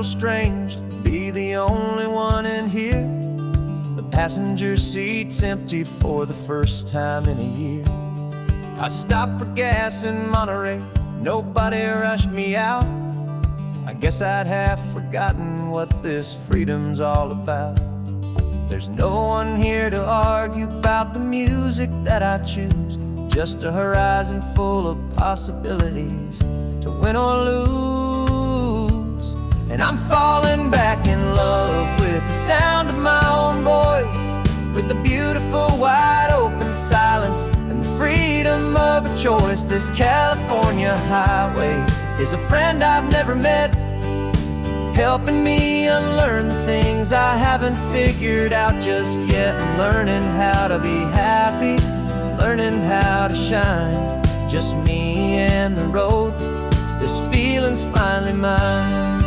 little strange to be the only one in here. The passenger seat's empty for the first time in a year. I stopped for gas in Monterey, nobody rushed me out. I guess I'd have forgotten what this freedom's all about. There's no one here to argue about the music that I choose, just a horizon full of possibilities to win or lose. And I'm falling back in love with the sound of my own voice, with the beautiful wide open silence and the freedom of a choice. This California highway is a friend I've never met, helping me unlearn the things I haven't figured out just yet. I'm learning how to be happy, learning how to shine, just me and the road. This feeling's finally mine.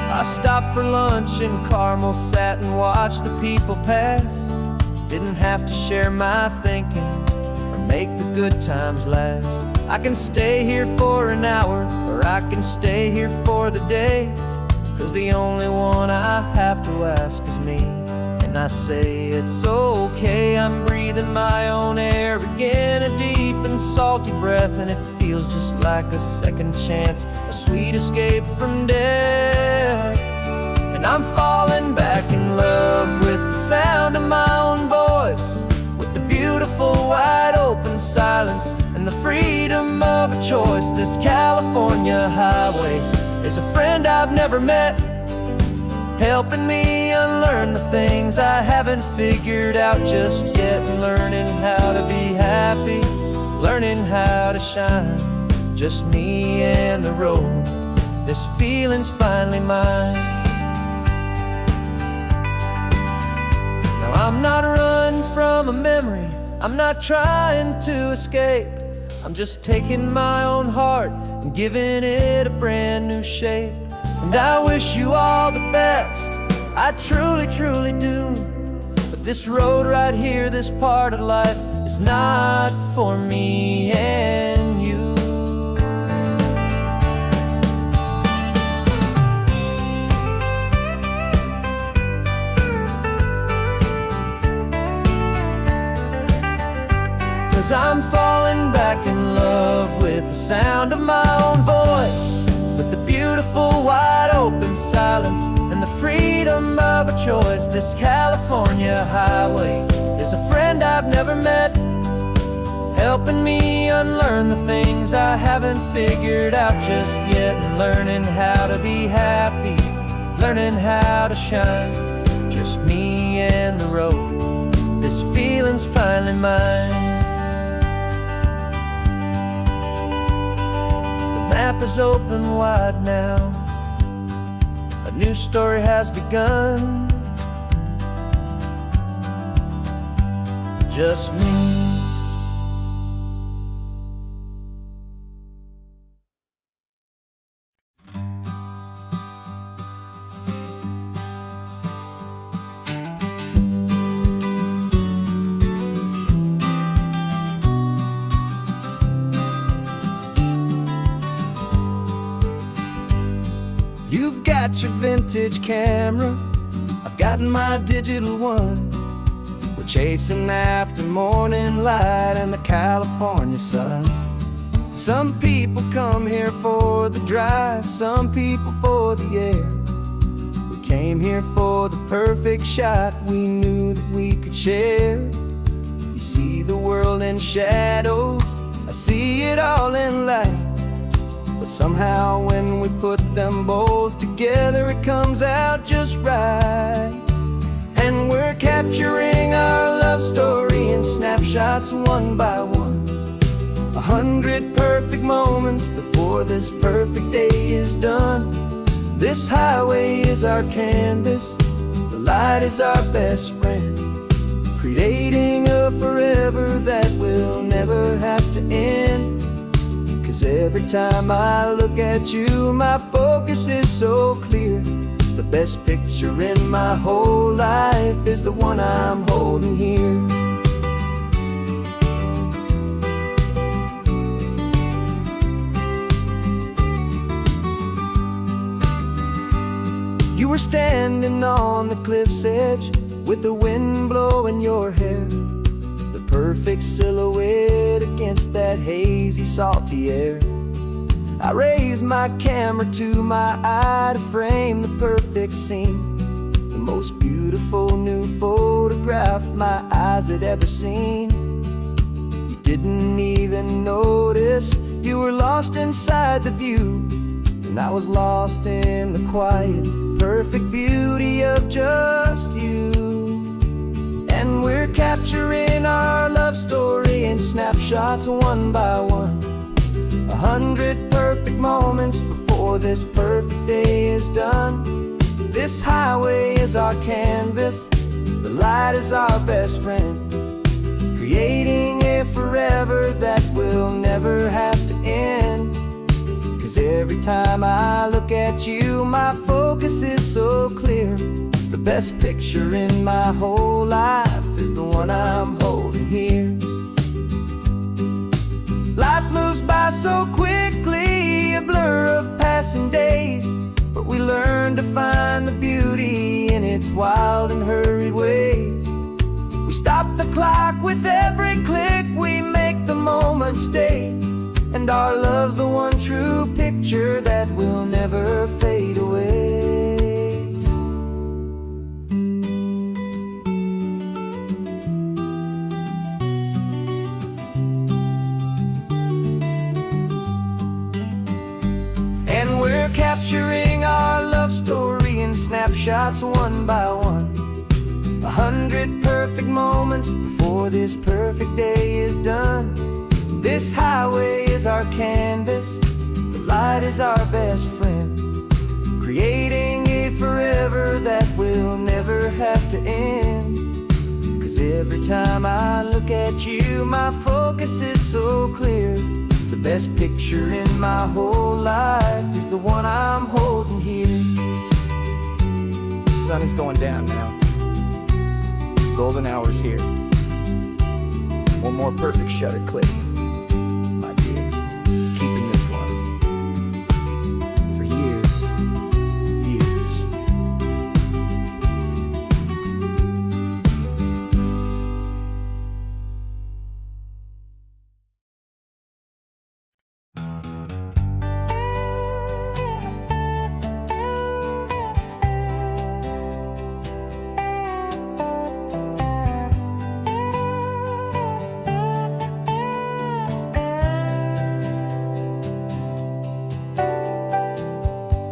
I stopped for lunch in Carmel, sat and watched the people pass. Didn't have to share my thinking or make the good times last. I can stay here for an hour, or I can stay here for the day, 'cause the only one I have to ask is me. And I say it's okay, I'm breathing my own air again, a deep and salty breath, and it feels just like a second chance, a sweet escape from death. And I'm falling back in love with the sound of my own voice, with the beautiful wide open silence and the freedom of a choice. This California highway is a friend I've never met, helping me unlearn the things I haven't figured out just yet. Learning how to be happy, learning how to shine, just me and the road. This feeling's finally mine. Now I'm not running from a memory, I'm not trying to escape. I'm just taking my own heart and giving it a brand new shape. And I wish you all the best, I truly, truly do. But this road right here, this part of life, is not for me and you. 'Cause I'm falling back in love with the sound of my own voice, with the beautiful wide open silence and the freedom of a choice. This California highway is a friend I've never met, helping me unlearn the things I haven't figured out just yet. And learning how to be happy, learning how to shine, just me and the road. This feeling's finally mine. The map is open wide now, a new story has begun, just me. You've got your vintage camera, I've got my digital one. We're chasing after morning light and the California sun. Some people come here for the drive, some people for the air. We came here for the perfect shot we knew that we could share. You see the world in shadows, I see it all in light. But somehow when we put them both together, it comes out just right. And we're capturing our love story in snapshots one by one. 100 perfect moments before this perfect day is done. This highway is our canvas, the light is our best friend, creating a forever that will never have to end. 'Cause every time I look at you, my focus is so clear. The best picture in my whole life is the one I'm holding here. You were standing on the cliff's edge with the wind blowing your hair, the perfect silhouette against that hazy, salty air. I raised my camera to my eye to frame the perfect scene, the most beautiful new photograph my eyes had ever seen. You didn't even notice you were lost inside the view, and I was lost in the quiet, perfect beauty of just you. And we're capturing our love story in snapshots one by one, 100 perfect moments before this perfect day is done. This highway is our canvas, the light is our best friend, creating a forever that will never have to end. 'Cause every time I look at you, my focus is so clear. The best picture in my whole life is the one I'm holding here. Life moves by so quickly, a blur of passing days, but we learn to find the beauty in its wild and hurried ways. We stop the clock with every click, we make the moment stay, and our love's the one true picture that will never fade away. And we're capturing our love story in snapshots one by one, 100 perfect moments before this perfect day is done. This highway is our canvas, the light is our best friend, creating a forever that will never have to end. 'Cause every time I look at you, my focus is so clear. The best picture in my whole life is the one I'm holding here. The sun is going down now, golden hour's here. One more perfect shutter click, my dear, keeping this one for years, years.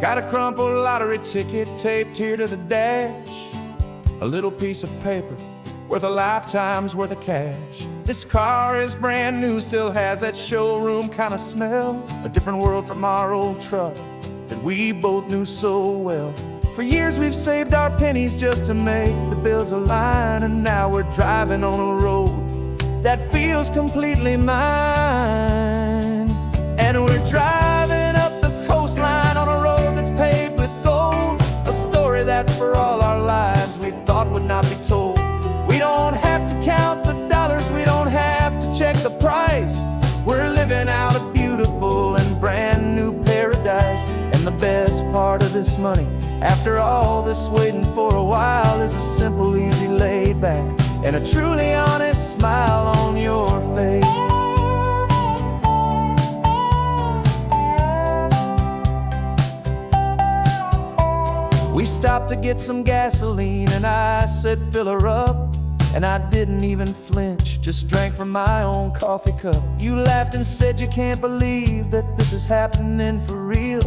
Got a crumpled lottery ticket taped here to the dash, a little piece of paper worth a lifetime's worth of cash. This car is brand new, still has that showroom kind of smell, a different world from our old truck that we both knew so well. For years we've saved our pennies just to make the bills align, and now we're driving on a road that feels completely mine. And we're driving up the coastline on a road that's paved with gold, a story that for all our lives we thought would not be told. We don't have to count the dollars, we don't have to check the price. We're living out a beautiful and brand new paradise. And the best part of this money, after all this waiting for a while, is a simple, easy, laid back, and a truly honest smile on your face. We stopped to get some gasoline, and I said, fill her up. And I didn't even flinch, just drank from my own coffee cup. You laughed and said you can't believe that this is happening for real.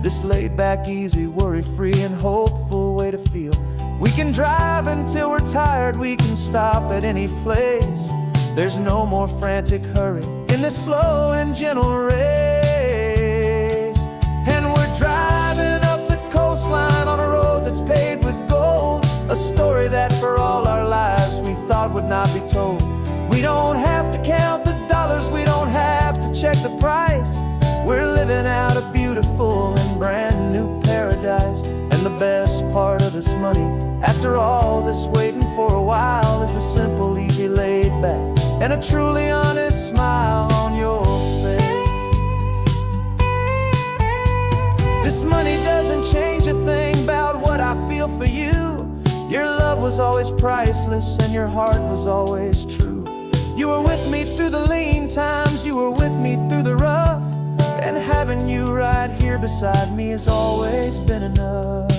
This laid back, easy, worry-free and hopeful way to feel. We can drive until we're tired, we can stop at any place. There's no more frantic hurry in this slow and gentle race. And we're driving up the coastline on a road that's paved with gold, a story that for all our lives we thought would not be told. We don't have to count the dollars, we don't have to check the price. We're living out a beautiful and brand new paradise. And the best part of this money, after all this waiting for a while, is the simple, easy, laid back, and a truly honest smile on your face. This money doesn't change a thing about what was always priceless and your heart was always true. You were with me through the lean times, you were with me through the rough, and having you right here beside me has always been enough.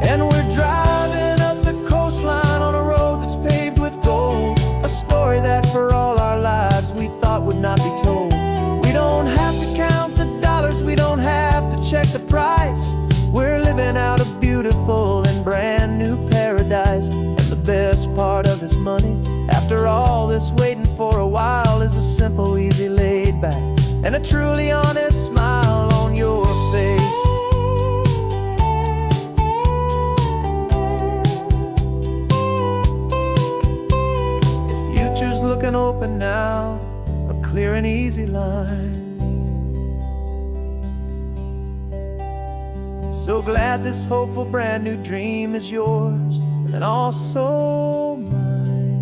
And we're driving up the coastline on a road that's paved with gold, a story that for all our lives we thought would not be told. We don't have to count the dollars, we don't have to check the price. We're living out a beautiful and brand new paradise. And the best part of this money, after all this waiting for a while, is the simple, easy, laid back, and a truly honest smile on your face. Future's looking open now, a clear and easy line. So glad this hopeful brand new dream is yours and also mine.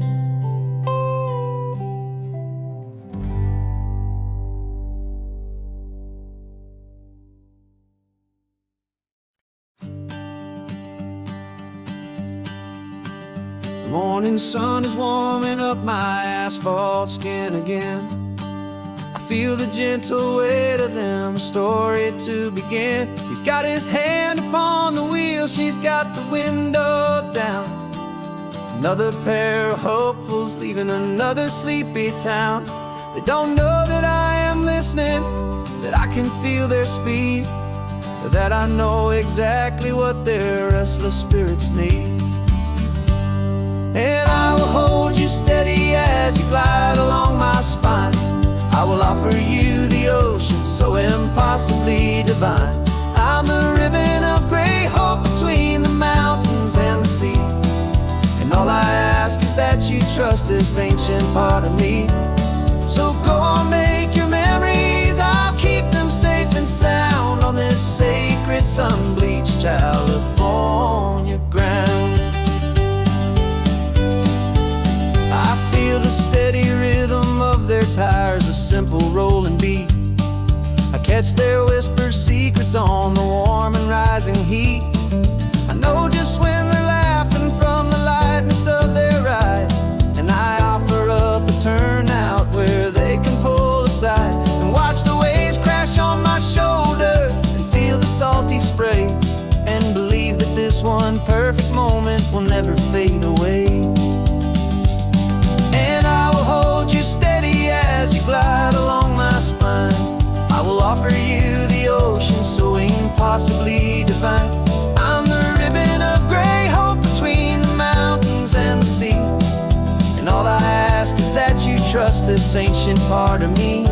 The morning sun is warming up my asphalt skin again. I feel the gentle weight of them, a story to begin. He's got his hand upon the wheel, she's got the window down. Another pair of hopefuls leaving another sleepy town. They don't know that I am listening, that I can feel their speed, or that I know exactly what their restless spirits need. And I will hold you steady as you glide along my spine. I will offer you the ocean so impossibly divine. I'm the ribbon of gray hope between the mountains and the sea. And all I ask is that you trust this ancient part of me. So go on, make your memories, I'll keep them safe and sound on this sacred sun-bleached California ground. I feel the steady rhythm of their tires, a simple rolling beat. I catch their whispered secrets on the warm and rising heat. I know just when they're laughing from the lightness of their ride, and I offer up a turnout where they can pull aside and watch the waves crash on my shoulder and feel the salty spray, and believe that this one perfect moment will never fade away. And I will hold you steady as you glide along my spine. I will offer you the ocean so impossibly divine. I'm the ribbon of gray hope between the mountains and the sea. And all I ask is that you trust this ancient part of me.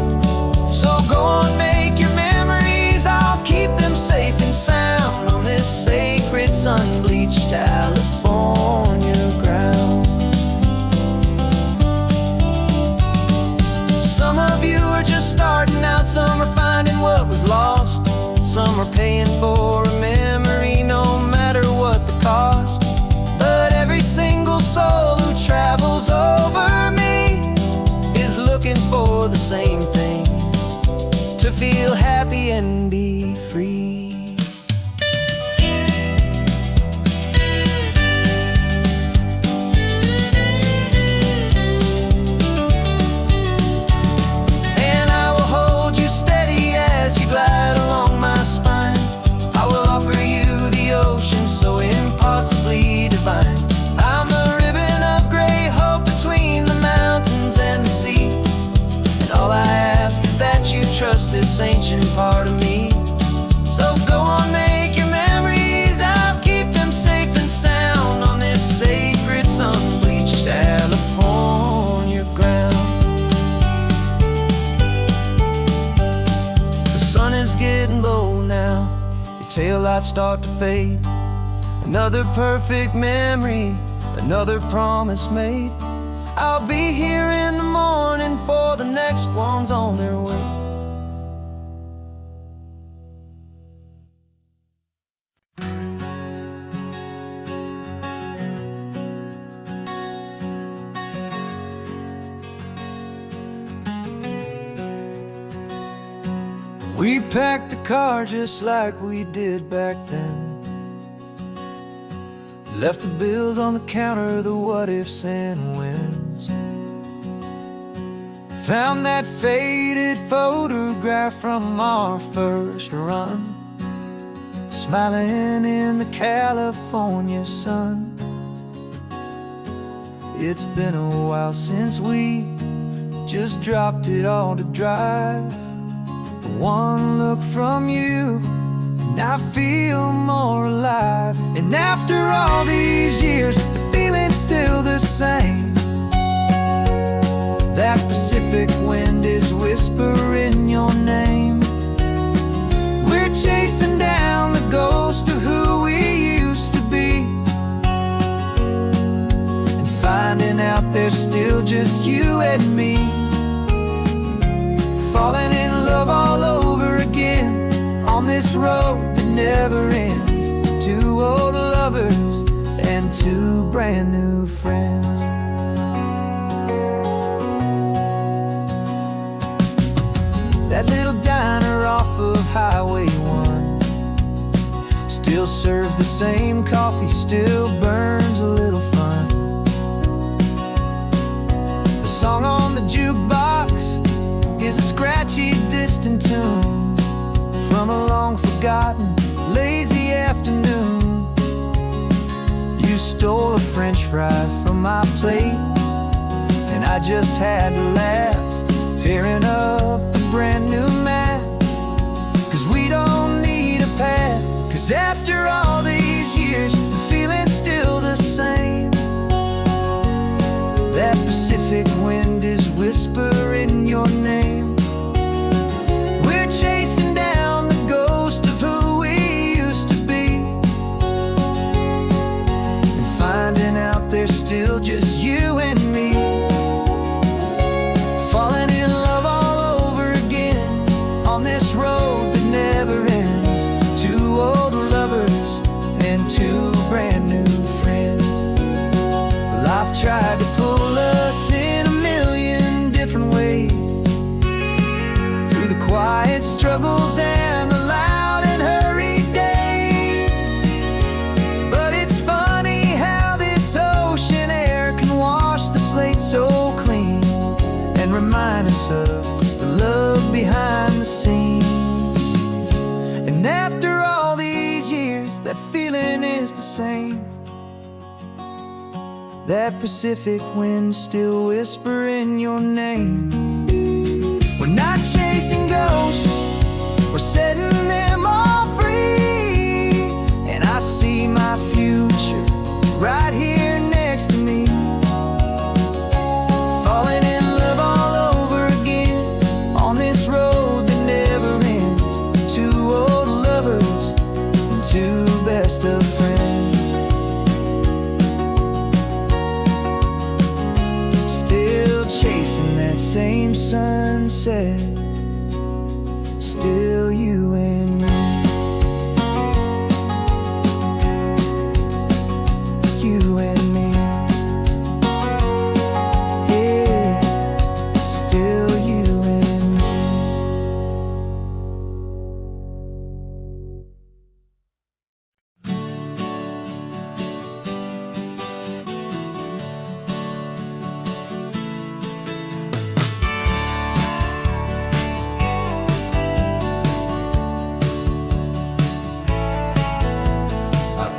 So go on, make your memories, I'll keep them safe and sound on this sacred sun-bleached California ground. Some of you are just starting out, some are finding what was lost, some are paying for a memory no matter what the cost. But every single soul who travels over me is looking for the same thing, to feel happy and be free. Glide along my spine. I will offer you the ocean so impossibly divine. I'm the ribbon of gray hope between the mountains and the sea. And all I ask is that you trust this ancient part of me. So go on, make your memories, I'll keep them safe and sound on this sacred sun-bleached California ground. The sun is getting low now, your taillights start to fade. Another perfect memory, another promise made. I'll be here in the morning for the next ones on their way. We packed the car just like we did back then. Left the bills on the counter, the what-ifs and whens. Found that faded photograph from our first run, smiling in the California sun. It's been a while since we just dropped it all to drive. But one look from you and I feel more alive. And after all these years, the feeling's still the same. That Pacific wind is whispering your name. We're chasing down the ghost of who we used to be, and finding out there's still just you and me. Falling in love all over again on this road that never ends. Two old lovers and two brand new friends. That little diner off of Highway 1 still serves the same coffee, still burns a little fun. The song on the jukebox is a scratchy, distant tune from a long-forgotten, lazy afternoon. You stole a French fry from my plate, and I just had to laugh, tearing up the brand new map. 'Cause we don't need a path, 'cause after all these years, the feeling's still the same. That Pacific wind is whispering your name. We're chasing down the ghost of who we used to be, and finding out there's still just you and me. Falling in love all over again on this road that never ends. Two old lovers and two brand new friends. Well, I've tried to pull us in a million different ways, through the quiet struggles and the loud and hurried days. But it's funny how this ocean air can wash the slate so clean, and remind us of the love behind the scenes. And after all these years, that feeling is the same. That Pacific wind still whispering your name. We're not chasing ghosts, we're setting them all free. And I see my future right here next to me. Falling in love all over again on this road that never ends. Two old lovers and two best of friends. Still chasing that same sunset, still you and me. You and me. Yeah, still you and me.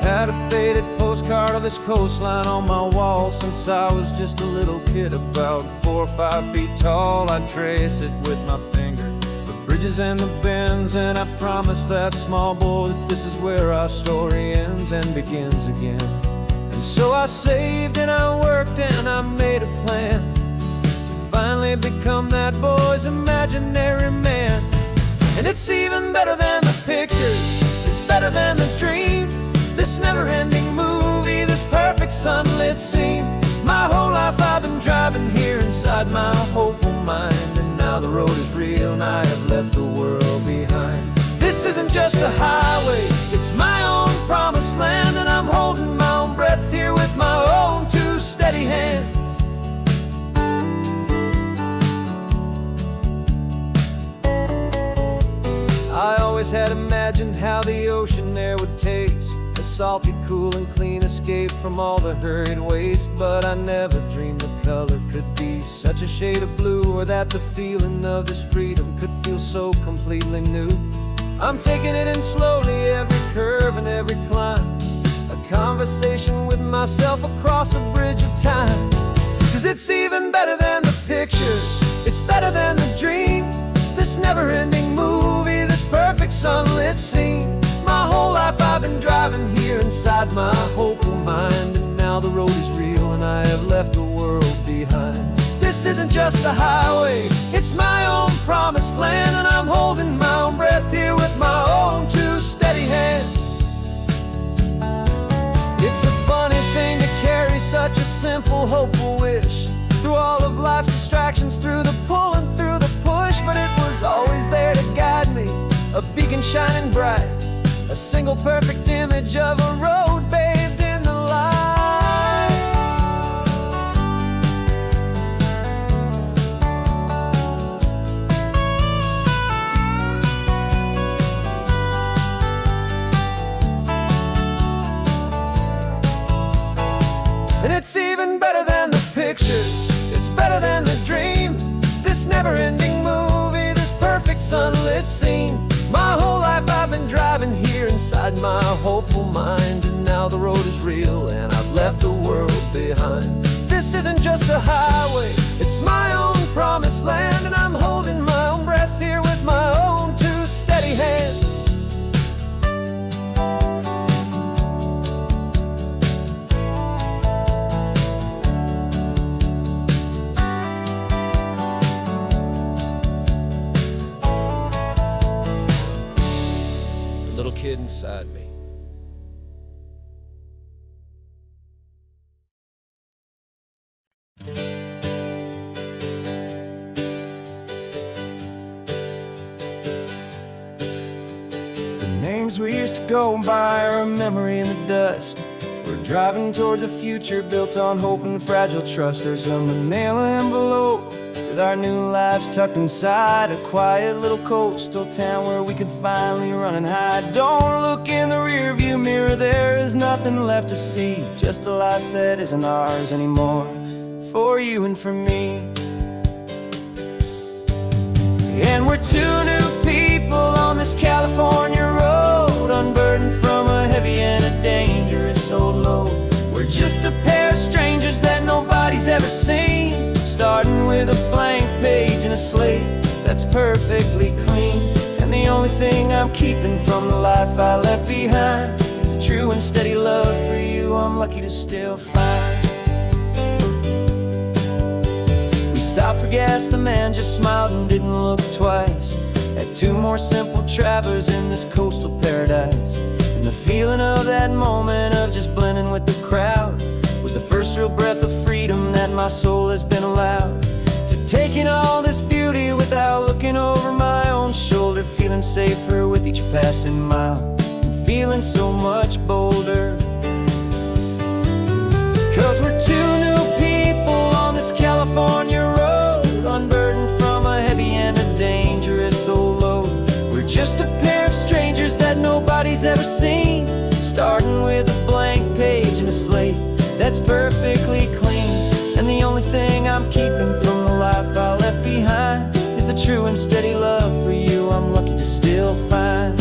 Had a faded postcard of this coastline on my wall since I was just a little kid, about 4 or 5 feet tall. I'd trace it with my finger, the bridges and the bends, and I promised that small boy that this is where our story ends and begins again. And so I saved and I worked and I made a plan to finally become that boy's imaginary man. And it's even better than the pictures, it's better than the dream. This never-ending movie, this perfect sunlit scene. My whole life I've been driving here inside my hopeful mind, and now the road is real and I have left the world behind. This isn't just a highway, it's my own promised land, and I'm holding my own breath here with my own two steady hands. how the ocean air would taste, a salty, cool and clean escape from all the hurried waste. But I never dreamed the color could be such a shade of blue, or that the feeling of this freedom could feel so completely new. I'm taking it in slowly, every curve and every climb, a conversation with myself across a bridge of time. 'Cause it's even better than the pictures, it's better than the dream, this never-ending movie, this perfect sunlit scene. My whole life I've been driving here inside my hopeful mind, and now the road is real and I have left the world behind. This isn't just a highway, it's my own promised land, and I'm holding my own breath here with my own two steady hands. It's a funny thing to carry such a simple, hopeful wish through all of life's distractions, through the pull and through the push. But it was always there to guide me, a beacon shining bright, a single perfect image of a road bathed in the light. And it's even better than the pictures, it's better than the dream, this never-ending movie, this perfect sunlit scene. My whole life I've been driving here inside my hopeful mind, and now the road is real and I've left the world behind. This isn't just a highway, it's my own promised land, and I'm holding my own breath here with my own two steady hands. Little kid inside me. The names we used to go by are a memory in the dust. We're driving towards a future built on hope and fragile trust. There's a manila envelope with our new lives tucked inside, a quiet little coastal town where we could finally run and hide. Don't look in the rearview mirror, there is nothing left to see, just a life that isn't ours anymore, for you and for me. And we're two new people on this California road, unburdened from a heavy and a dangerous old load. We're just a pair of strangers that nobody's ever seen, starting with a blank page and a slate that's perfectly clean. And the only thing I'm keeping from the life I left behind is a true and steady love for you I'm lucky to still find. We stopped for gas, the man just smiled and didn't look twice. Had two more simple travelers in this coastal paradise, and the feeling of that moment of just blending with the crowd was the first real breath of freedom that my soul has been allowed to take in all this beauty without looking over my own shoulder, feeling safer with each passing mile and feeling so much bolder. 'Cause we're two new people on this California road, unburdened from a heavy and a dangerous old load. We're just a pair of strangers that nobody's ever seen, starting with a blank page and a slate that's perfectly clean. And the only thing I'm keeping from the life I left behind is a true and steady love for you I'm lucky to still find.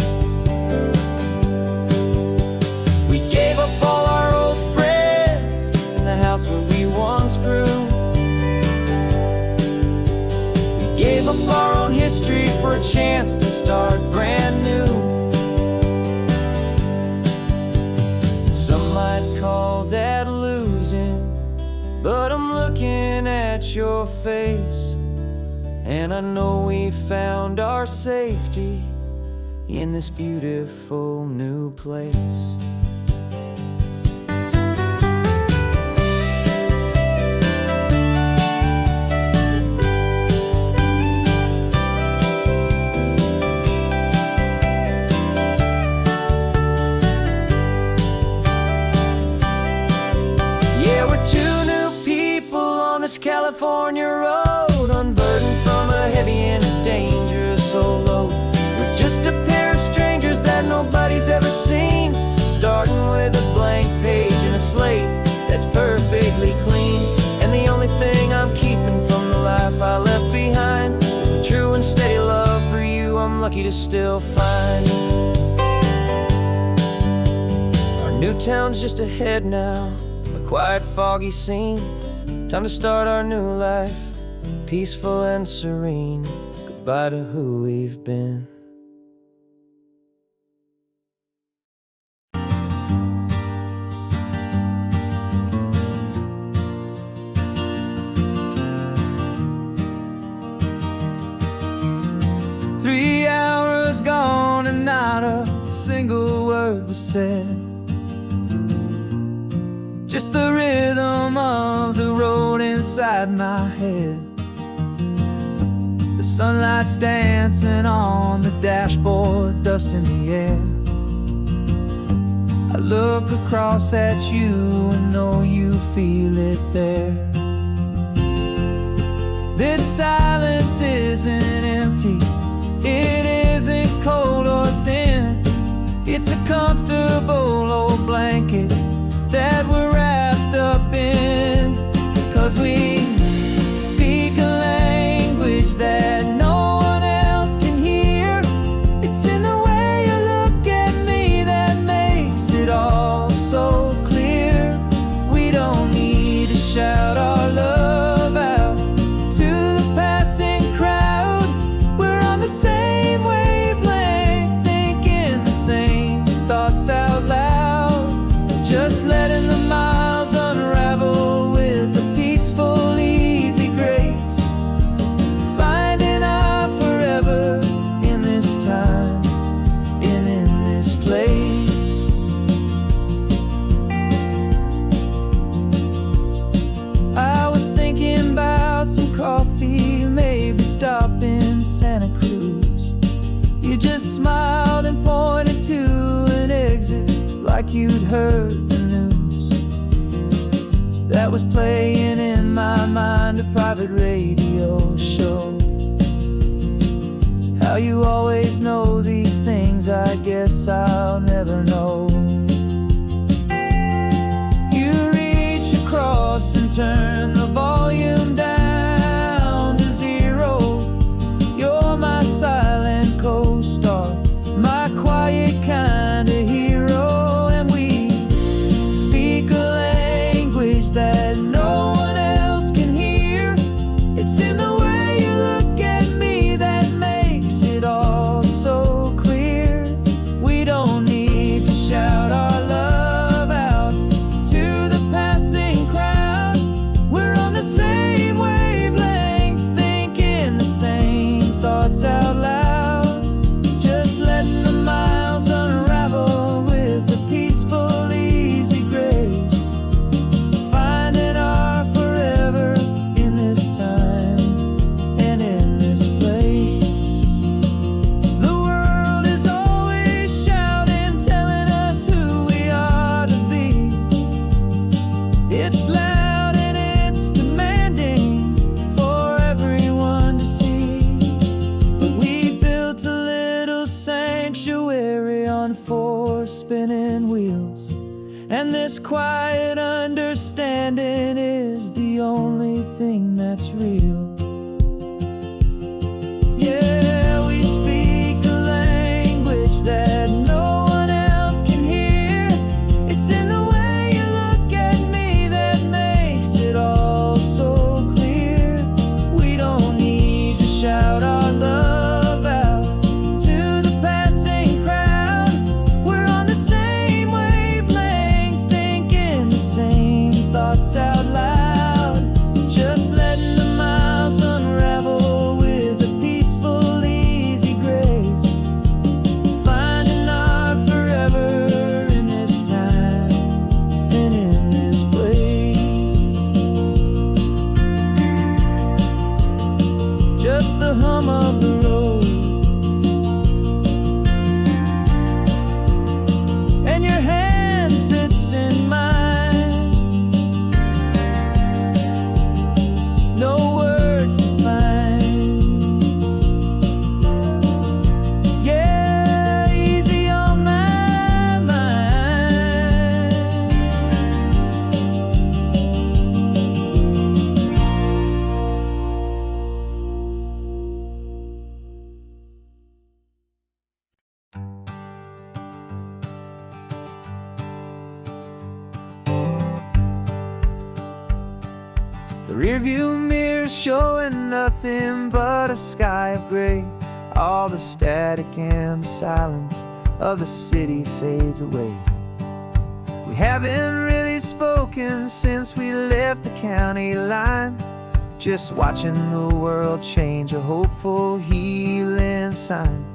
We gave up all our old friends and the house where we once grew. We gave up our own history for a chance to start brand new. Some might call that losing, but I'm looking at your face, and I know we found our safety in this beautiful new place. California road, unburdened from a heavy and a dangerous old load. We're just a pair of strangers that nobody he's ever seen. Starting with a blank page and a slate that's perfectly clean. And the only thing I'm keeping from the life I left behind is the true and steady love for you I'm lucky to still find. Our new town's just ahead now, a quiet, foggy scene. Time to start our new life, peaceful and serene. Goodbye to who we've been. Three hours gone and not a single word was said. Just the rhythm of the road inside my head. The sunlight's dancing on the dashboard, dust in the air. I look across at you and know you feel it there. This silence isn't empty, it isn't cold or thin. It's a comfortable old blanket that we're wrapped up in. 'Cause we speak a language that no one else can hear. It's in the way you look at me that makes it all so clear. We don't need to shout our love out to the passing crowd. We're on the same wavelength, thinking the same thoughts out loud. Just letting the miles unravel with a peaceful, easy grace. Finding our forever in this time and in this place. I was thinking about some coffee, maybe stop in Santa Cruz. You just smiled and pointed to an exit like you'd heard the news. That was playing in my mind, a private radio show. How you always know these things, I guess I'll never know. You reach across and turn the volume down to zero. You're my silent co-star, my quiet kind of hero. And we speak a language that no one else can hear. It's in the way you look at me that makes it all so clear. We don't need to shout our love out to the passing crowd. We're on the same wavelength, thinking the same thoughts out loud. Just letting the miles unravel with a peaceful, easy grace. Finding our forever in this time and in this place. The world is always shouting, telling us who we are to be. It's loud and it's demanding for everyone to see. But we built a little sanctuary on four spinning wheels, and this quiet understanding is the only thing that's real. Yeah, we speak a language that no one else can hear. It's in the way you look at me that makes it all so clear. We don't need to shout our love out to the passing crowd. We're on the same wavelength, thinking the same thoughts out loud. Just letting the miles rearview mirror showing nothing but a sky of gray. All the static and the silence of the city fades away. We haven't really spoken since we left the county line, just watching the world change, a hopeful healing sign.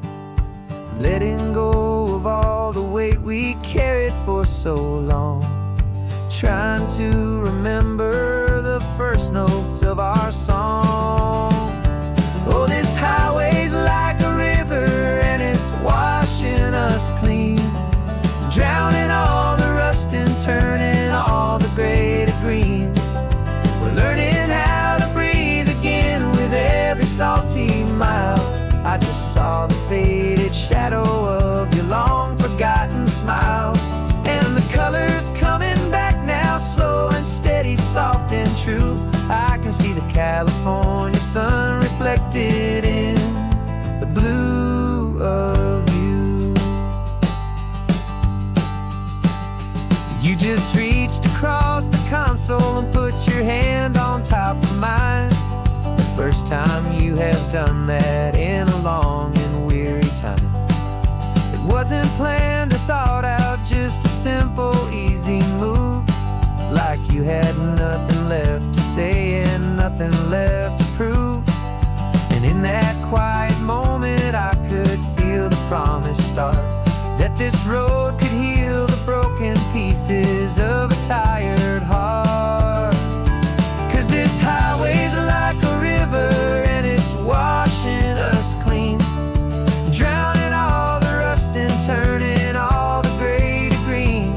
Letting go of all the weight we carried for so long, trying to remember the first notes of our song. Oh, this highway's like a river and it's washing us clean, drowning all the rust and turning all the gray to green. We're learning how to breathe again with every salty mile. I just saw the faded shadow of your long forgotten smile, and the colors coming back now, slow and steady, soft and true. I can see the California sun reflected in the blue of you. You just reached across the console and put your hand on top of mine. The first time you have done that in a long and weary time. It wasn't planned or thought out, just a simple, easy move. Like you had nothing left to say and nothing left to prove. And in that quiet moment I could feel the promise start, that this road could heal the broken pieces of a tired heart. 'Cause this highway's like a river and it's washing us clean, drowning all the rust and turning all the gray to green.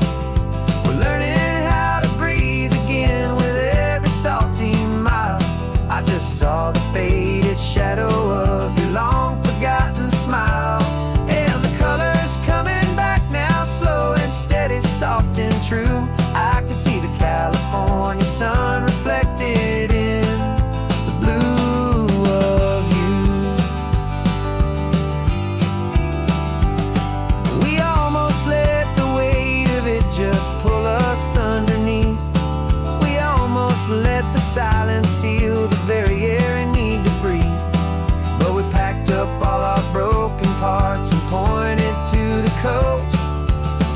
We're learning how to breathe again with every salty mile. I just saw the faded shadow of your long forgotten smile, and the colors coming back now, slow and steady, soft and true. I can see the California sun reflected in the blue of you. We almost let the weight of it just pull us underneath. We almost let the silence steal the very air we need to breathe. But we packed up all our broken parts and pointed to the coast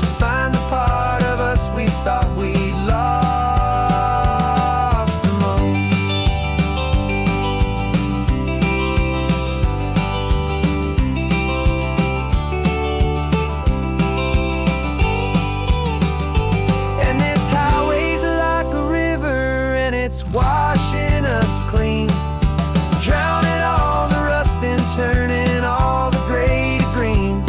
to find the part of us we thought we'd lost the most. And this highway's like a river and it's washing us clean, drowning all the rust and turning all the gray to green.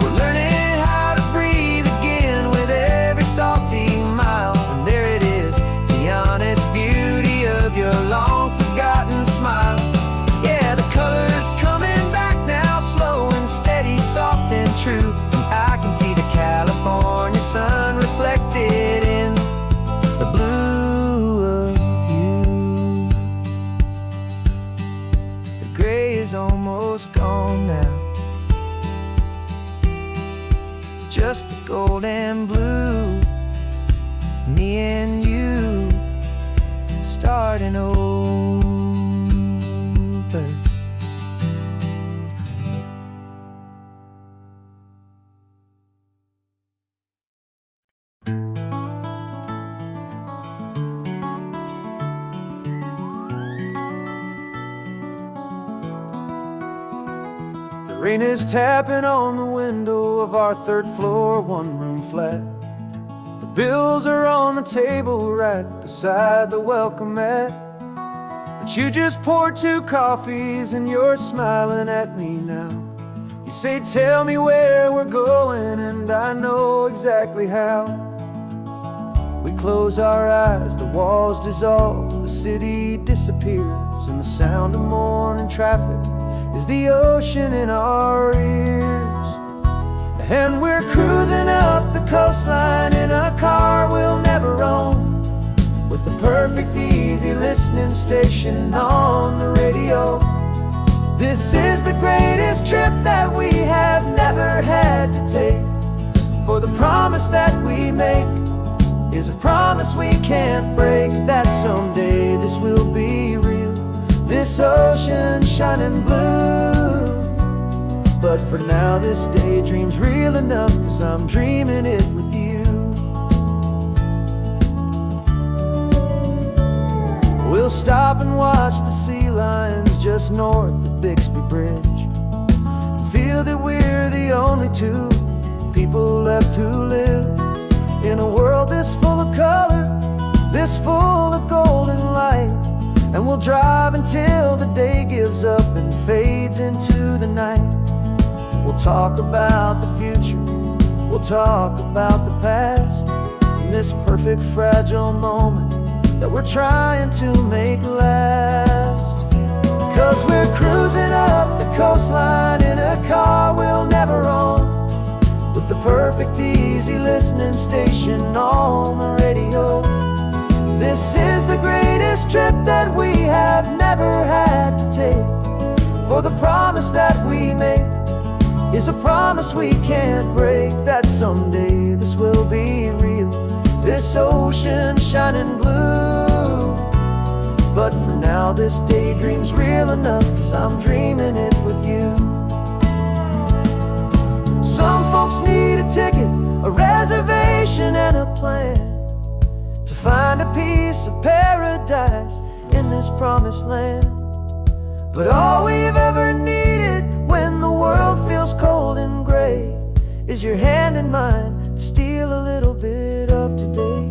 We're learning how to breathe again with every salty mile. And there it is, the honest beauty of your long forgotten smile. Yeah, the colors coming back now, slow and steady, soft and true. I can see the California sun reflected in the blue of you. The gray is almost gone now, just the gold and blue. Me and you starting over. The rain is tapping on the window of our third floor, one-room flat. The bills are on the table right beside the welcome mat. But you just poured 2 coffees and you're smiling at me now. You say, tell me where we're going, and I know exactly how. We close our eyes, the walls dissolve, the city disappears, and the sound of morning traffic is the ocean in our ears. And we're cruising up the coastline in a car we'll never own, with the perfect easy listening station on the radio. This is the greatest trip that we have never had to take, for the promise that we make is a promise we can't break, that someday this will be real, this ocean shining blue. But for now this daydream's real enough, 'cause I'm dreaming it with you. We'll stop and watch the sea lions just north of Bixby Bridge, feel that we're the only two people left who live in a world this full of color, this full of golden light. And we'll drive until the day gives up and fades into the night. We'll talk about the future, we'll talk about the past, in this perfect fragile moment that we're trying to make last. 'Cause we're cruising up the coastline in a car we'll never own, with the perfect easy listening station on the radio. This is the greatest trip that we have never had to take, for the promise that we make is a promise we can't break, that someday this will be real, this ocean shining blue. But for now this daydream's real enough, 'cause I'm dreaming it with you. Some folks need a ticket, a reservation and a plan, to find a piece of paradise in this promised land. But all we've ever needed when the world feels cold and gray is your hand in mine to steal a little bit of today.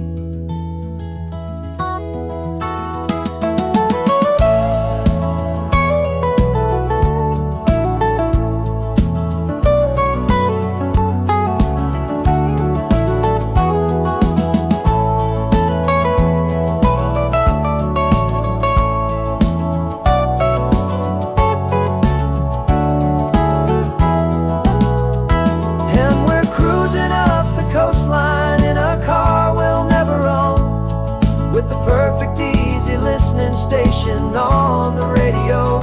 Station on the radio.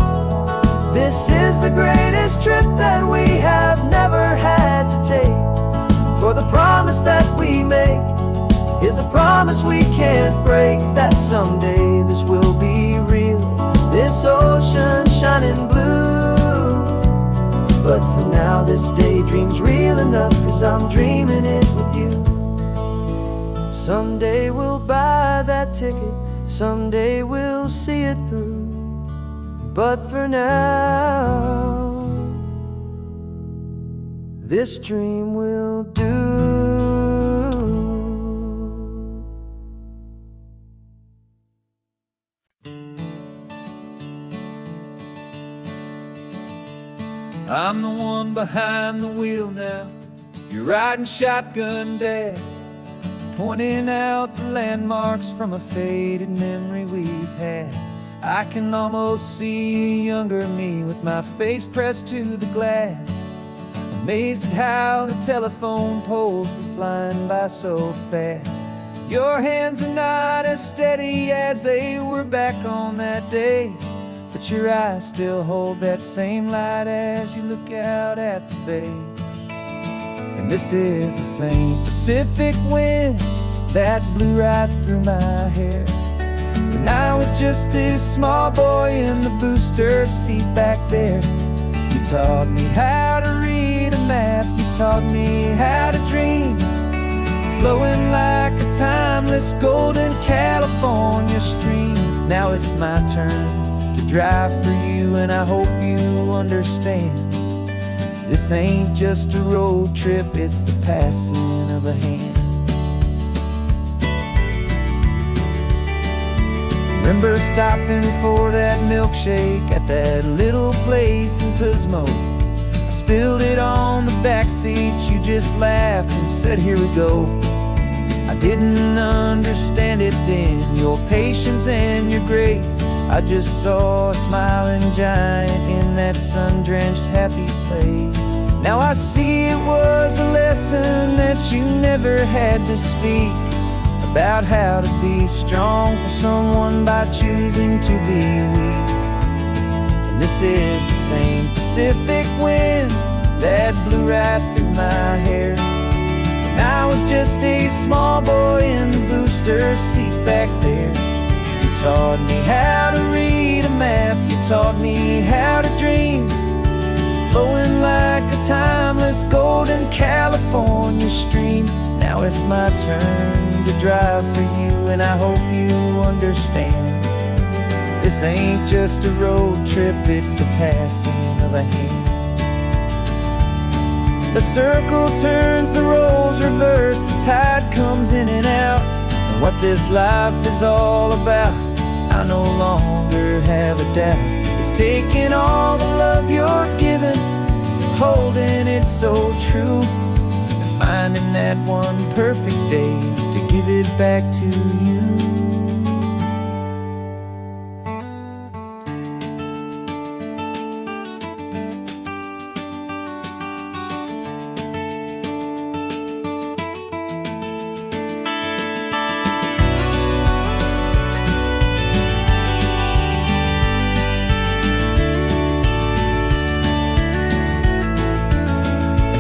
This is the greatest trip that we have never had to take, for the promise that we make is a promise we can't break, that someday this will be real, this ocean shining blue. But for now this daydream's real enough, 'cause I'm dreaming it with you. Someday we'll buy that ticket, someday we'll see it through, but for now this dream will do. I'm the one behind the wheel now, you're riding shotgun, Dad, pointing out the landmarks from a faded memory we've had. I can almost see a younger me with my face pressed to the glass, amazed at how the telephone poles were flying by so fast. Your hands are not as steady as they were back on that day, but your eyes still hold that same light as you look out at the bay. And this is the same Pacific wind that blew right through my hair when I was just a small boy in the booster seat back there. You taught me how to read a map, you taught me how to dream, flowing like a timeless golden California stream. Now it's my turn to drive for you, and I hope you understand, this ain't just a road trip, it's the passing of a hand. Remember stopping for that milkshake at that little place in Pismo? I spilled it on the backseat, you just laughed and said, here we go. I didn't understand it then, your patience and your grace. I just saw a smiling giant in that sun-drenched happy place. Now I see it was a lesson that you never had to speak, about how to be strong for someone by choosing to be weak. And this is the same Pacific wind that blew right through my hair when I was just a small boy in the passenger seat back there. You taught me how to read a map, you taught me how to dream, flowing like a timeless golden California stream. Now it's my turn to drive for you, and I hope you understand. This ain't just a road trip, it's the passing of a hand. The circle turns, the roles reverse, the tide comes in and out. And what this life is all about, I no longer have a doubt. It's taking all the love you're giving, holding it so true, and finding that one perfect day to give it back to you.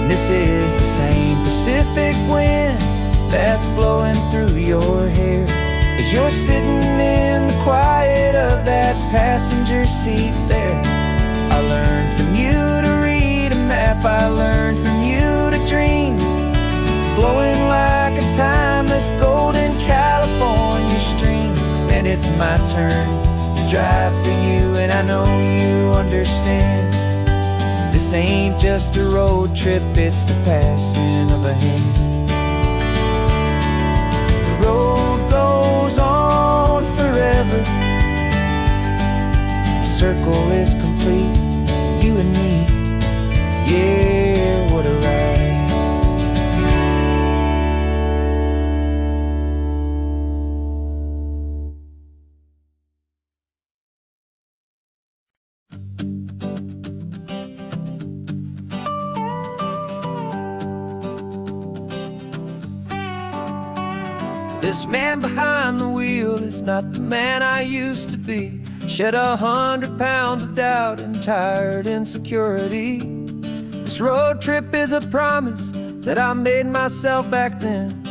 This is the same Pacific wind that's blowing through your hair as you're sitting in the quiet of that passenger seat there. I learned from you to read a map, I learned from you to dream, flowing like a timeless golden California stream. And it's my turn to drive for you, and I know you understand. This ain't just a road trip, it's the passing of a hand. The road goes on forever, the circle is complete, you and me, yeah, what a ride. This man behind the wheel is not the man I used to be. Shed 100 pounds of doubt and tired insecurity. This road trip is a promise that I made myself back then,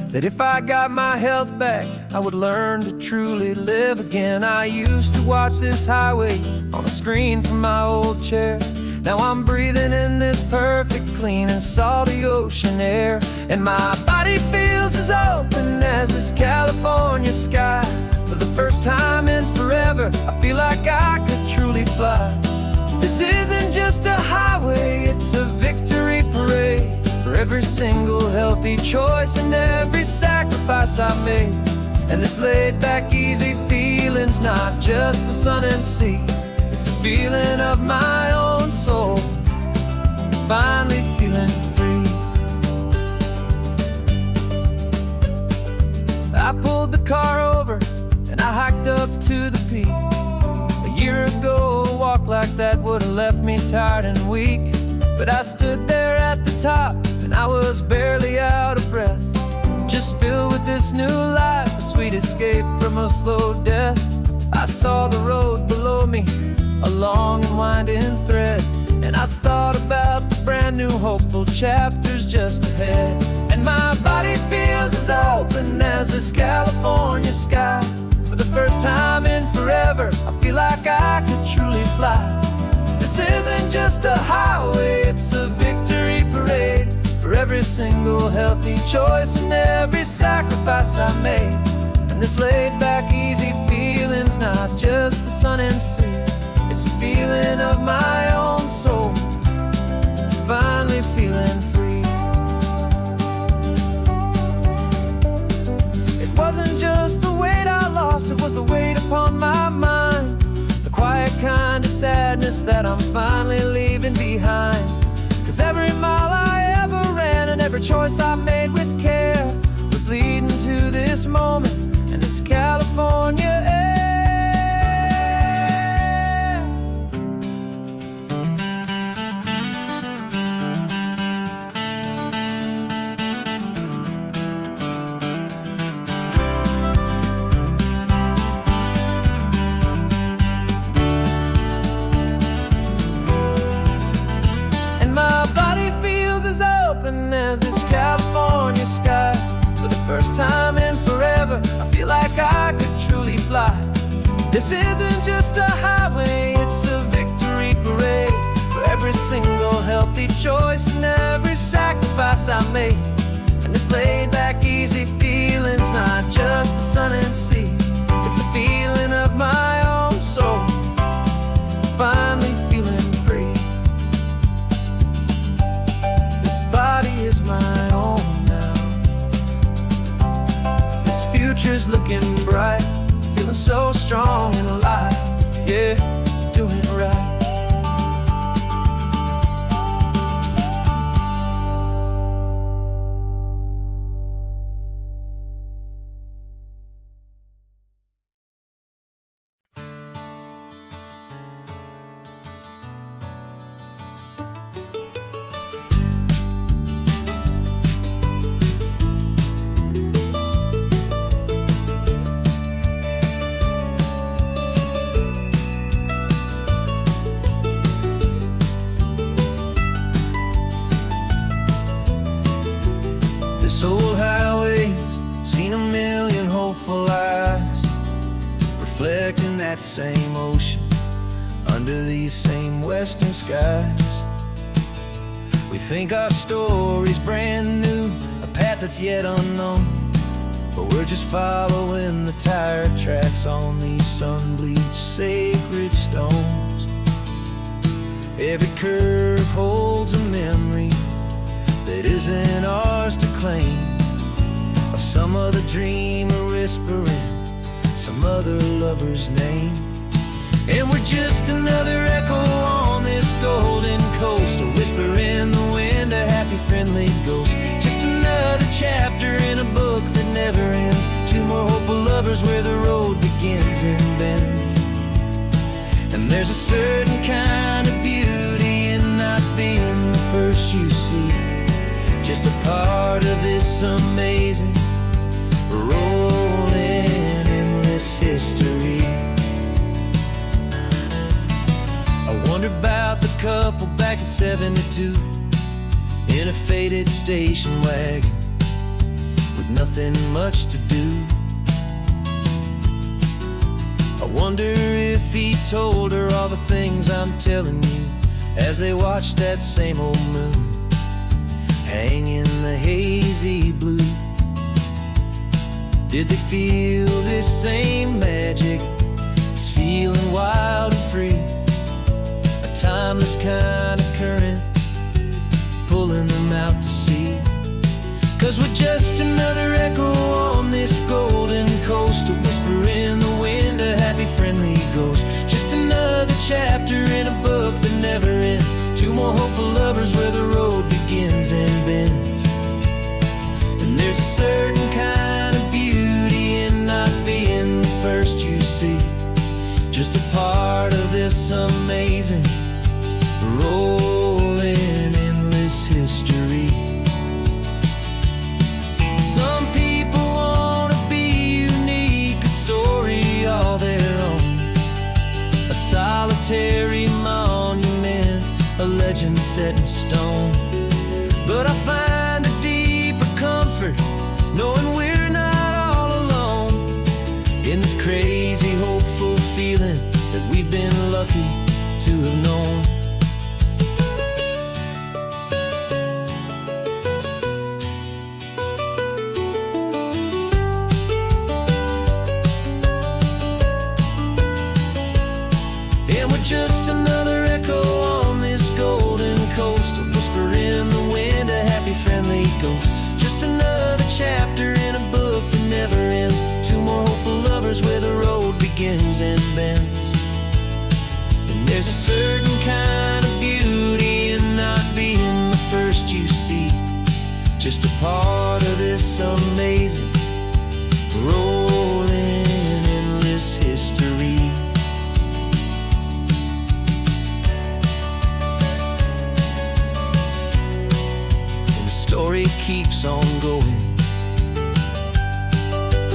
that if I got my health back, I would learn to truly live again. I used to watch this highway on a screen from my old chair. Now I'm breathing in this perfect, clean and salty ocean air, and my body feels as open as this California sky. For the first time in forever, I feel like I could truly fly. This isn't just a highway, it's a victory parade for every single healthy choice and every sacrifice I made. And this laid back, easy feeling's not just the sun and sea, it's the feeling of my own soul, finally feeling free. I pulled the car over and I hiked up to the peak. A year ago, a walk like that would have left me tired and weak, but I stood there at the top and I was barely out of breath, just filled with this new life, a sweet escape from a slow death. I saw the road below me, a long and winding thread, and I thought about the brand new hopeful chapters just ahead. And my body feels as open as this California sky. For the first time in forever, I feel like I could truly fly. This isn't just a highway, it's a victory parade for every single healthy choice and every sacrifice I made. And this laid back, easy feeling's not just the sun and sea, it's a feeling of my own soul, finally feeling free. It wasn't just the weight I lost, it was the weight upon my mind, the quiet kind of sadness that I'm finally leaving behind. 'Cause every mile I ever ran and every choice I made with care was leading to this moment and this California air. As this California sky. For the first time in forever, This isn't just a highway, it's a victory parade for every single healthy choice and every sacrifice I made. And this laid back easy feeling's not just the sun and sea, it's a feeling of my own soul, finally feeling free. This body is my own now, this future's looking bright, feeling so strong and alive, yeah, doing it right. This old highway's seen a million hopeful eyes, reflecting that same ocean under these same western skies. We think our story's brand new, a path that's yet unknown, but we're just following the tire tracks on these sun-bleached sacred stones. Every curve holds a memory that isn't ours to claim, of some other dreamer whispering some other lover's name. And we're just another echo on this golden coast, a whisper in the wind, a happy friendly ghost. Just another chapter in a book that never ends, two more hopeful lovers where the road begins and bends. And there's a certain kind of beauty in not being the first you see, just a part of this amazing, rolling, endless history. I wonder about the couple back in '72 in a faded station wagon with nothing much to do. I wonder if he told her all the things I'm telling you as they watched that same old moon hang in the hazy blue. Did they feel this same magic, this feeling wild and free, a timeless kind of current pulling them out to sea? 'Cause we're just another echo on this golden coast, a whisper in the wind, a happy friendly ghost. Just another chapter in a book that never ends, two more hopeful lovers where the road begins and bends. And there's a certain kind of beauty in not being the first you see, just a part of this amazing, rolling, endless history. Some people want to be unique, a story all their own, a solitary monument, a legend set in stone. But I find a deeper comfort knowing we're not all alone in this crazy, hopeful feeling that we've been lucky to have known. And we're just another echo on this golden coast, a whisper in the wind, a happy friendly ghost. Just another chapter in a book that never ends, two more hopeful lovers where the road begins and bends. And there's a certain kind of beauty in not being the first you see, just a part of this amazing, rolling, endless history. Story keeps on going.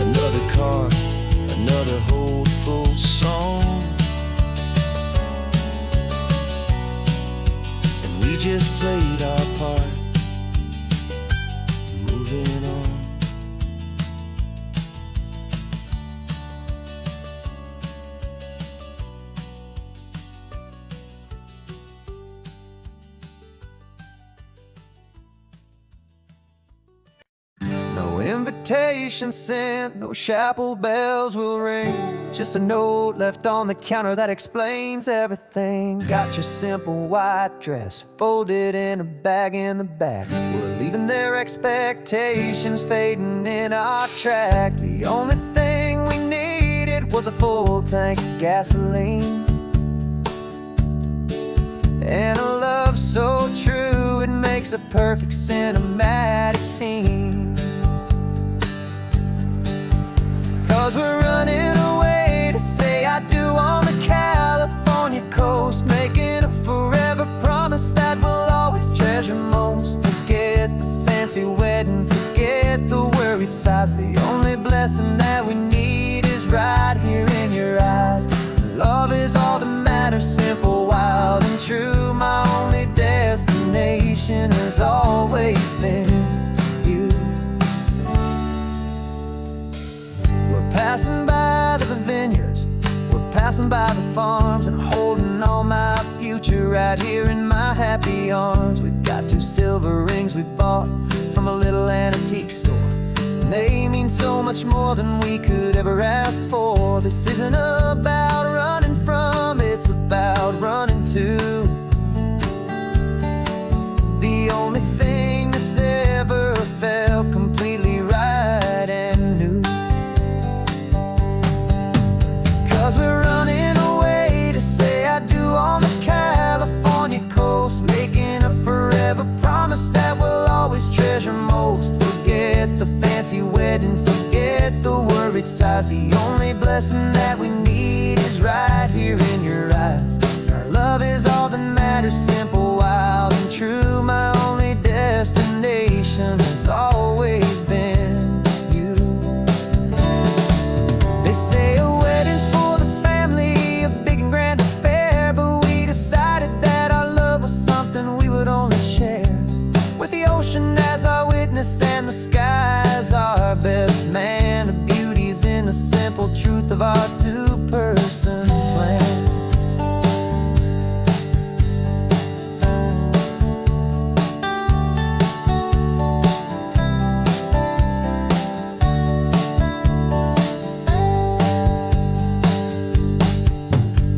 Another car, another hopeful song, and we just played our part, moving on. invitation sent, no chapel bells will ring. Just a note left on the counter that explains everything. Got your simple white dress folded in a bag in the back. We're leaving their expectations fading in our track. The only thing we needed was a full tank of gasoline, and a love so true it makes a perfect cinematic scene. 'Cause we're running away to say I do on the California coast, making a forever promise that we'll always treasure most. Forget the fancy wedding, forget the worried sighs. The only blessing that we need is right here in your eyes. Love is all that matters, simple, wild, and true. My only destination has always been you. We're passing by the vineyards, we're passing by the farms, and holding on my future right here in my happy arms. We've got 2 silver rings we bought from a little antique store, and they mean so much more than we could ever ask for. This isn't about running from, it's about running to the only thing that's ever felt completely right and new. 'Cause we're running away to say I do on the California coast, making a forever promise that we'll always treasure most. Forget the fancy wedding, forget the worried sighs. The only blessing that we need is right here in your eyes. Our love is all that matters, simple, wild, and true. My only destination has always been you. They say a wedding's for the family, a big and grand affair, but we decided that our love was something we would only share with the ocean as our witness and the sky as our best man. The beauty's in the simple truth of our 2-person plan.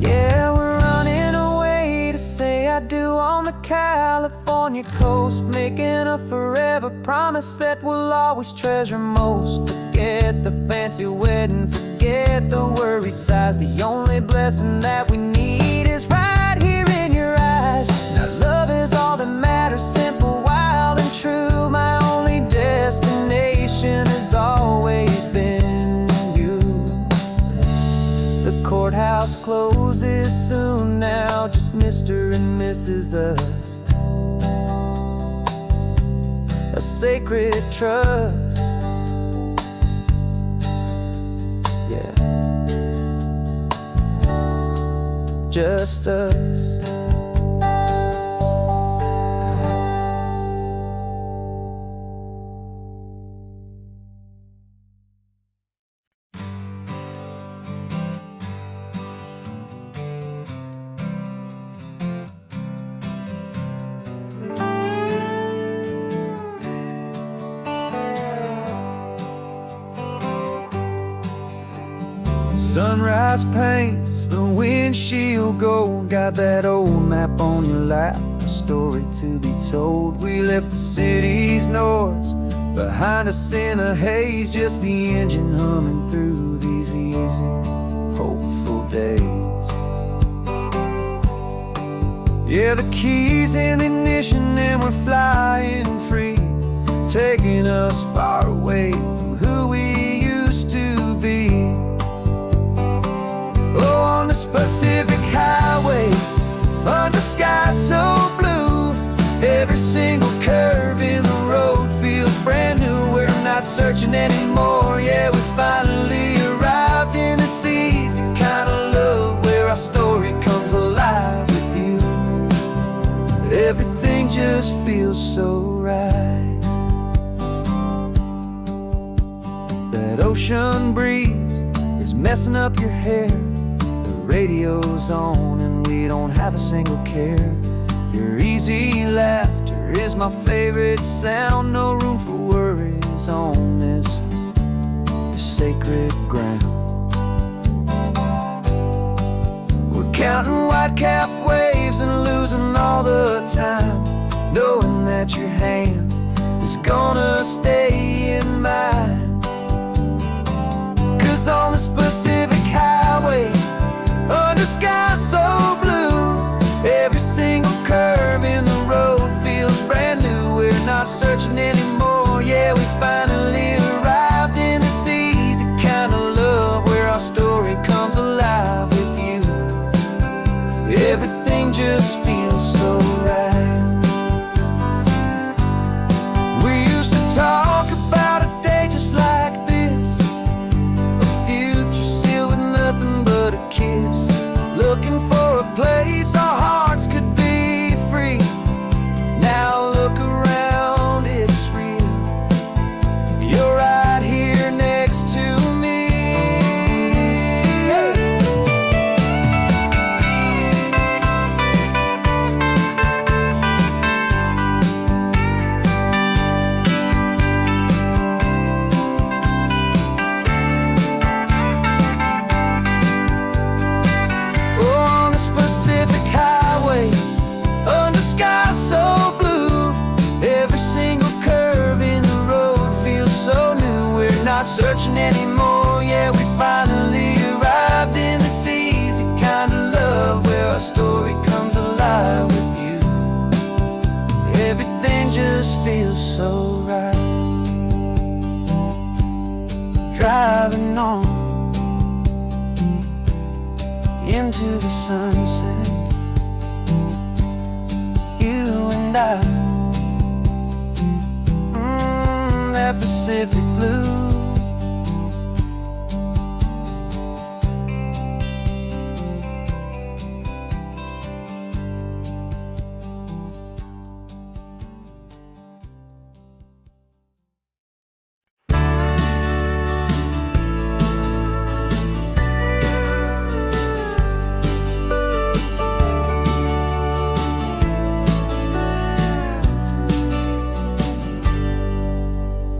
Yeah, we're running away to say I do on the California coast, making a forever promise that we'll always treasure most. Forget the fancy wedding, forget the worried sighs. The only blessing that we need is right here in your eyes. Now love is all that matters, simple, wild, and true. My only destination has always been you. The courthouse closes soon now, just Mr. and Mrs. Us. A sacred trust, yeah, just us. Sunrise paints the windshield gold. Got that old map on your lap, a story to be told. We left the city's noise behind us in the haze, just the engine humming through these easy, hopeful days. Yeah, the keys in the ignition and we're flying free, taking us far away from who we used to be. Oh, on this Pacific highway, under sky so blue, every single curve in the road feels brand new. We're not searching anymore, yeah, we finally arrived in this easy kind of love where our story comes alive with you. Everything just feels so right. That ocean breeze is messing up your hair, radio's on and we don't have a single care. Your easy laughter is my favorite sound, no room for worries on this sacred ground. We're counting white-capped waves and losing all the time, knowing that your hand is gonna stay in mine. 'Cause on this Pacific highway, under sky so blue, every single curve in the road feels brand new. We're not searching anymore, yeah, we finally arrived in this easy kind of love, where our story comes alive with you. Everything just feels so right. We used to talk about a day just like this, a future sealed with nothing but a kiss, looking for a place our hearts could be free. Now look around, it's real. You're right here next to me. On this Pacific highway, under sky so blue, every single curve in the road feels so new. We're not searching anymore, yeah, we finally arrived in this easy kind of love, where our story comes alive with you. Everything just feels so right. Driving on into the sunset, you and I, that Pacific blue.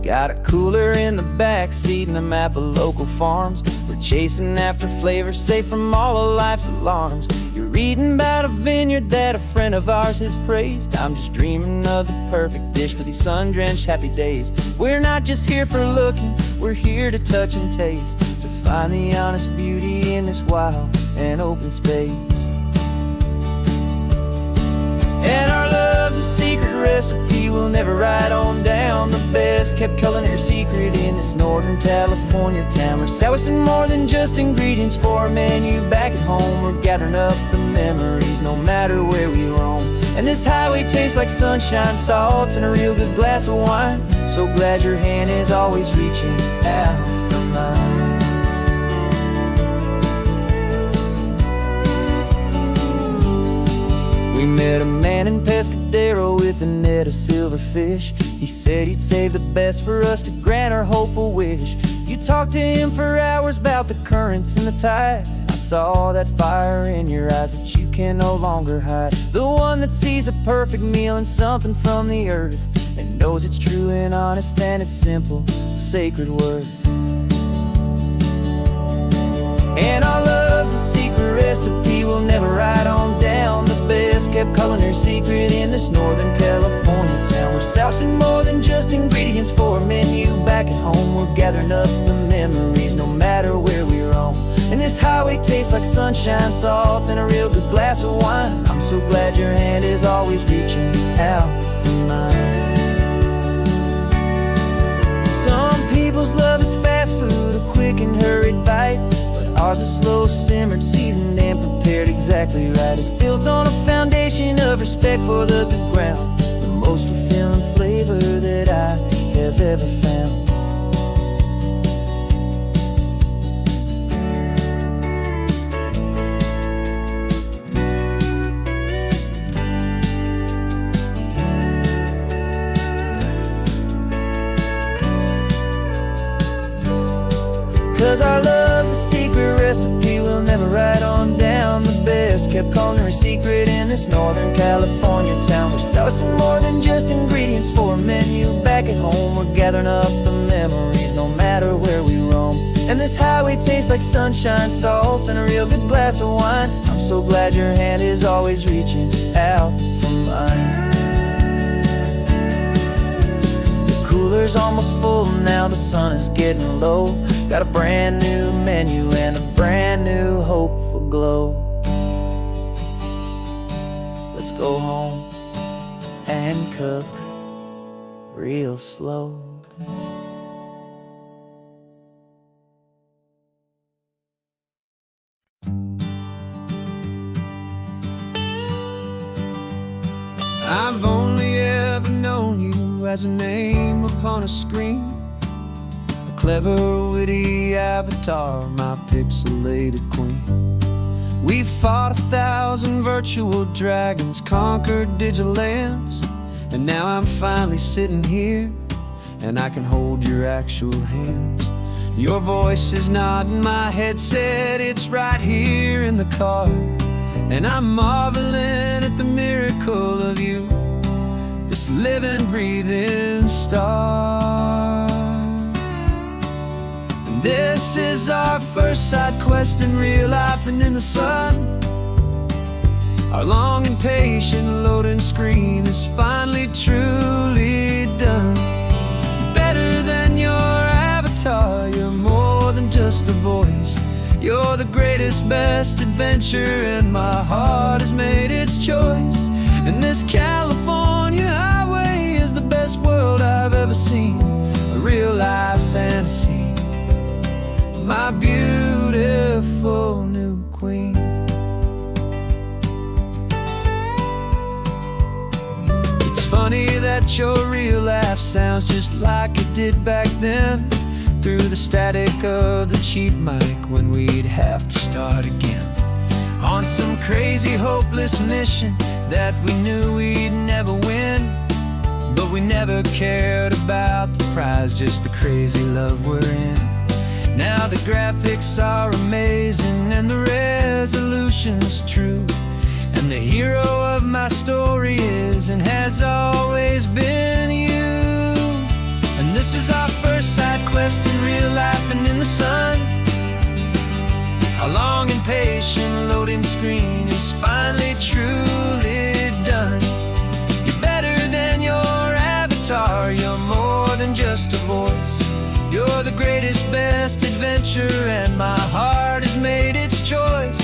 Got a cooler in the back seat and a map of local farms. We're chasing after flavors safe from all of life's alarms. You're reading about a vineyard that a friend of ours has praised. I'm just dreaming of the perfect dish for these sun-drenched happy days. We're not just here for looking, we're here to touch and taste, to find the honest beauty in this wild and open space. And our love's a secret recipe we'll never write on down. The best kept culinary secret in this Northern California town. We're sourcing more than just ingredients for a menu back at home. We're gathering up the memories no matter where we roam. And this highway tastes like sunshine, salt, and a real good glass of wine. So glad your hand is always reaching out for mine. We met a man in Pescadero with a net of silverfish. He said he'd save the best for us to grant our hopeful wish. You talked to him for hours about the currents and the tide. I saw that fire in your eyes that you can no longer hide. The one that sees a perfect meal in something from the earth, and knows it's true and honest and it's simple, sacred worth. And our love's a secret recipe we'll never write on down. The best kept culinary secret in this Northern California town. We're sourcing more than just ingredients for a menu back at home. We're gathering up the memories no matter where we roam. And this highway tastes like sunshine, salt, and a real good glass of wine. I'm so glad your hand is always reaching out for mine. Some people's love is fast food, a quick and hurried bite. Ours is slow simmered, seasoned and prepared exactly right. It's built on a foundation of respect for the good ground, the most fulfilling flavor that I have ever found. 'Cause our love's a secret recipe we'll never write on down. The best kept culinary secret in this Northern California town. We're sourcing more than just ingredients for a menu back at home. We're gathering up the memories no matter where we roam. And it tastes like sunshine, salt, and a real good glass of wine. I'm so glad your hand is always reaching out for mine. The cooler's almost full now, the sun is getting low. Got a brand new menu and a brand new hopeful glow. Let's go home and cook real slow. I've only ever known you as a name upon a screen, a clever, witty avatar, my pixelated queen. We fought 1,000 virtual dragons, conquered digital lands, and now I'm finally sitting here, and I can hold your actual hands. Your voice is not in my headset, it's right here in the car, and I'm marveling at the miracle of you, this living, breathing star. And this is our first side quest in real life and in the sun. Our long and patient loading screen is finally truly done. Better than your avatar, you're more than just a voice. You're the greatest, best adventure, and my heart has made its choice. And this California highway is the best world I've ever seen, a real life fantasy, my beautiful new queen. It's funny that your real life sounds just like it did back then, through the static of the cheap mic when we'd have to start again, on some crazy hopeless mission that we knew we'd never win. But we never cared about the prize, just the crazy love we're in. Now the graphics are amazing and the resolution's true, and the hero of my story is and has always been you. And this is our first side quest in real life and in the sun. Our long and patient loading screen is finally truly done. You're better than your avatar, you're more than just a voice. You're the greatest, best adventure, and my heart has made its choice.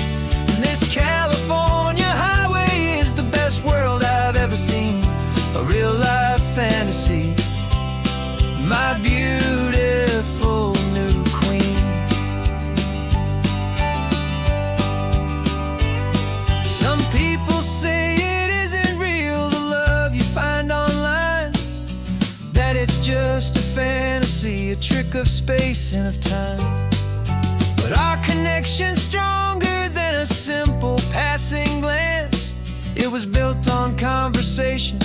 And this California highway is the best world I've ever seen, a real life fantasy, my beautiful new queen. Some people say it isn't real, the love you find online, that it's just a fantasy, a trick of space and of time. But our connection's stronger than a simple passing glance. It was built on conversation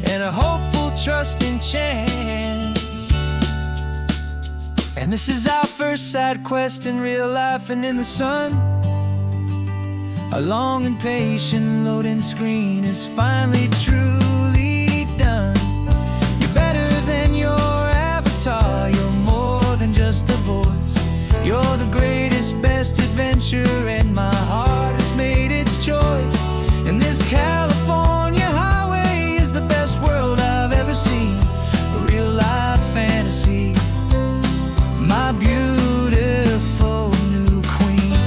and a hopeful, trusting chance. And this is our first side quest in real life and in the sun. Our long and patient loading screen is finally truly done. You're better than your avatar, you're more than just a voice. You're the greatest, best adventure, and my heart has made its choice. And this California highway is the best world I've ever seen, a real life fantasy, my beautiful new queen.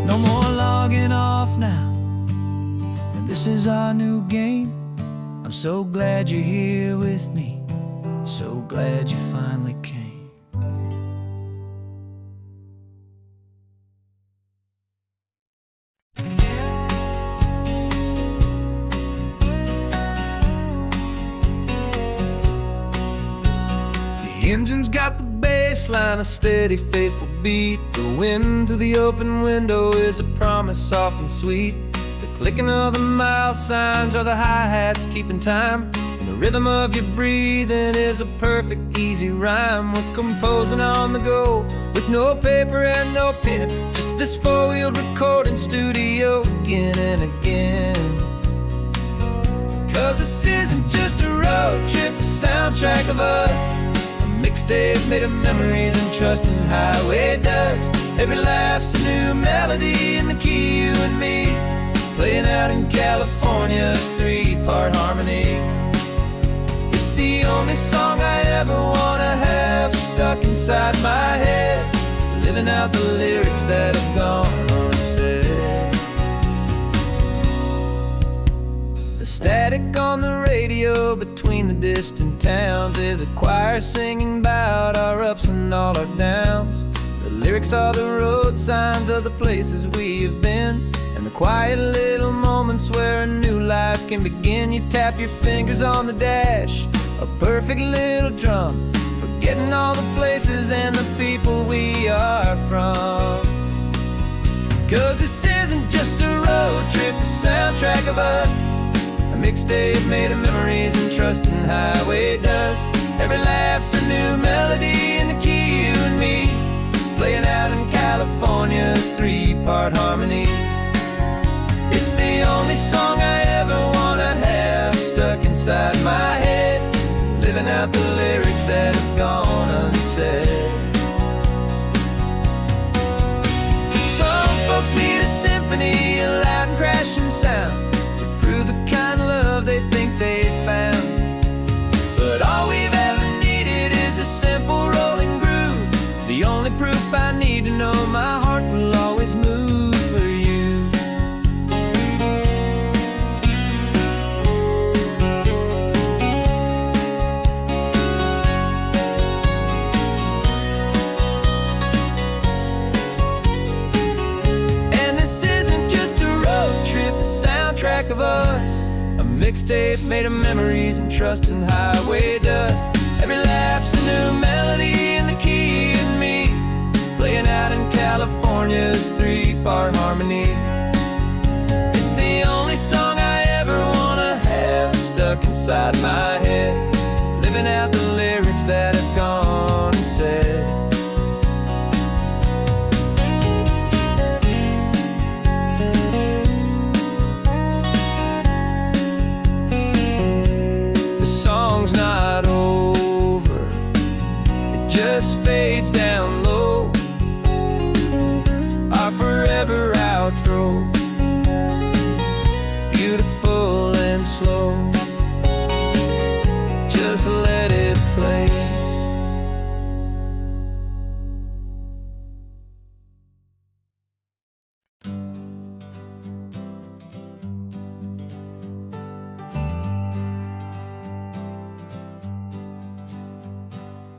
No more logging off now, and this is our new game. I'm so glad you're here with me, so glad you finally came. The engine's got the bass line, a steady, faithful beat. The wind through the open window is a promise soft and sweet. The clicking of the mile signs are the hi-hats keeping time. And the rhythm of your breathing is a perfect, easy rhyme. We're composing on the go with no paper and no pen, just this four-wheeled recording studio again and again. 'Cause this isn't just a road trip, the soundtrack of us. mixtape made of memories and trust in highway dust. Every laugh's a new melody in the key, you and me, playing out in California's three-part harmony. It's the only song I ever wanna have stuck inside my head, living out the lyrics that have gone unsaid. The static on the radio between the distant towns is a choir singing about our ups and all our downs. The lyrics are the road signs of the places we have been, and the quiet little moments where a new life can begin. You tap your fingers on the dash, a perfect little drum, forgetting all the places and the people we are from. 'Cause this isn't just a road trip, the soundtrack of us, a mixtape made of memories and trust in highway dust. Every laugh's a new melody in the key, you and me, playing out in California's three-part harmony. It's the only song I ever wanna have stuck inside my head, living out the lyrics that have gone unsaid. Some folks need a symphony, a loud and crashing sound, to prove the kind of love they think they found. But all we've ever needed is a simple rolling groove, the only proof I need to know my heart will always move for you. Track of us, a mixtape made of memories and trust in highway dust. Every laugh's a new melody in the key, you and me, playing out in California's three-part harmony. It's the only song I ever wanna have stuck inside my head, living out the lyrics that have gone and said. Not over, it just fades down low, our forever outro, beautiful and slow, just let it play.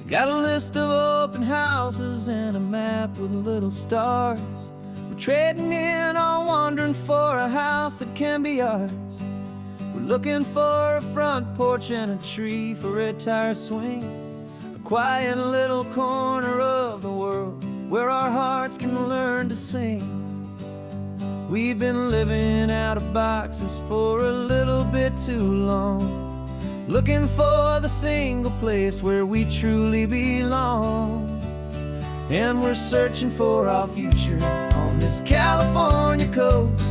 Got a list of open houses and a map with little stars. We're trading in or wandering for a house that can be ours. We're looking for a front porch and a tree for a tire swing, a quiet little corner of the world where our hearts can learn to sing. We've been living out of boxes for a little bit too long, looking for the single place where we truly belong. And we're searching for our future on this California coast,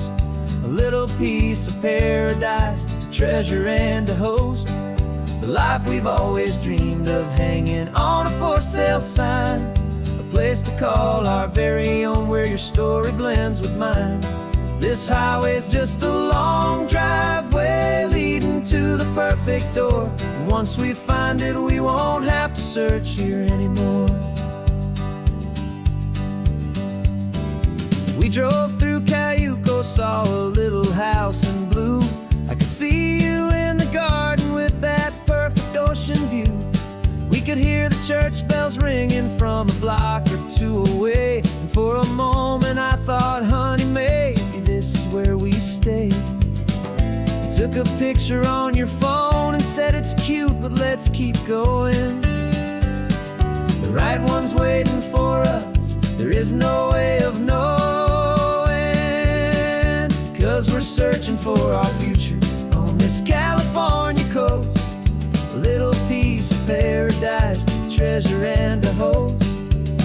a little piece of paradise to treasure and to host, the life we've always dreamed of, hanging on a for sale sign, a place to call our very own where your story blends with mine. This highway's just a long driveway leading to the perfect door, and once we find it, we won't have to search here anymore. We drove through Cayuco, saw a little house in blue. I could see you in the garden with that perfect ocean view. We could hear the church bells ringing from a block or two away, and for a moment I thought, honey, maybe this is where we stay. You took a picture on your phone and said it's cute, but let's keep going. The right one's waiting for us, there is no way of knowing, 'cause we're searching for our future on this California coast, a little piece of paradise to treasure and to host,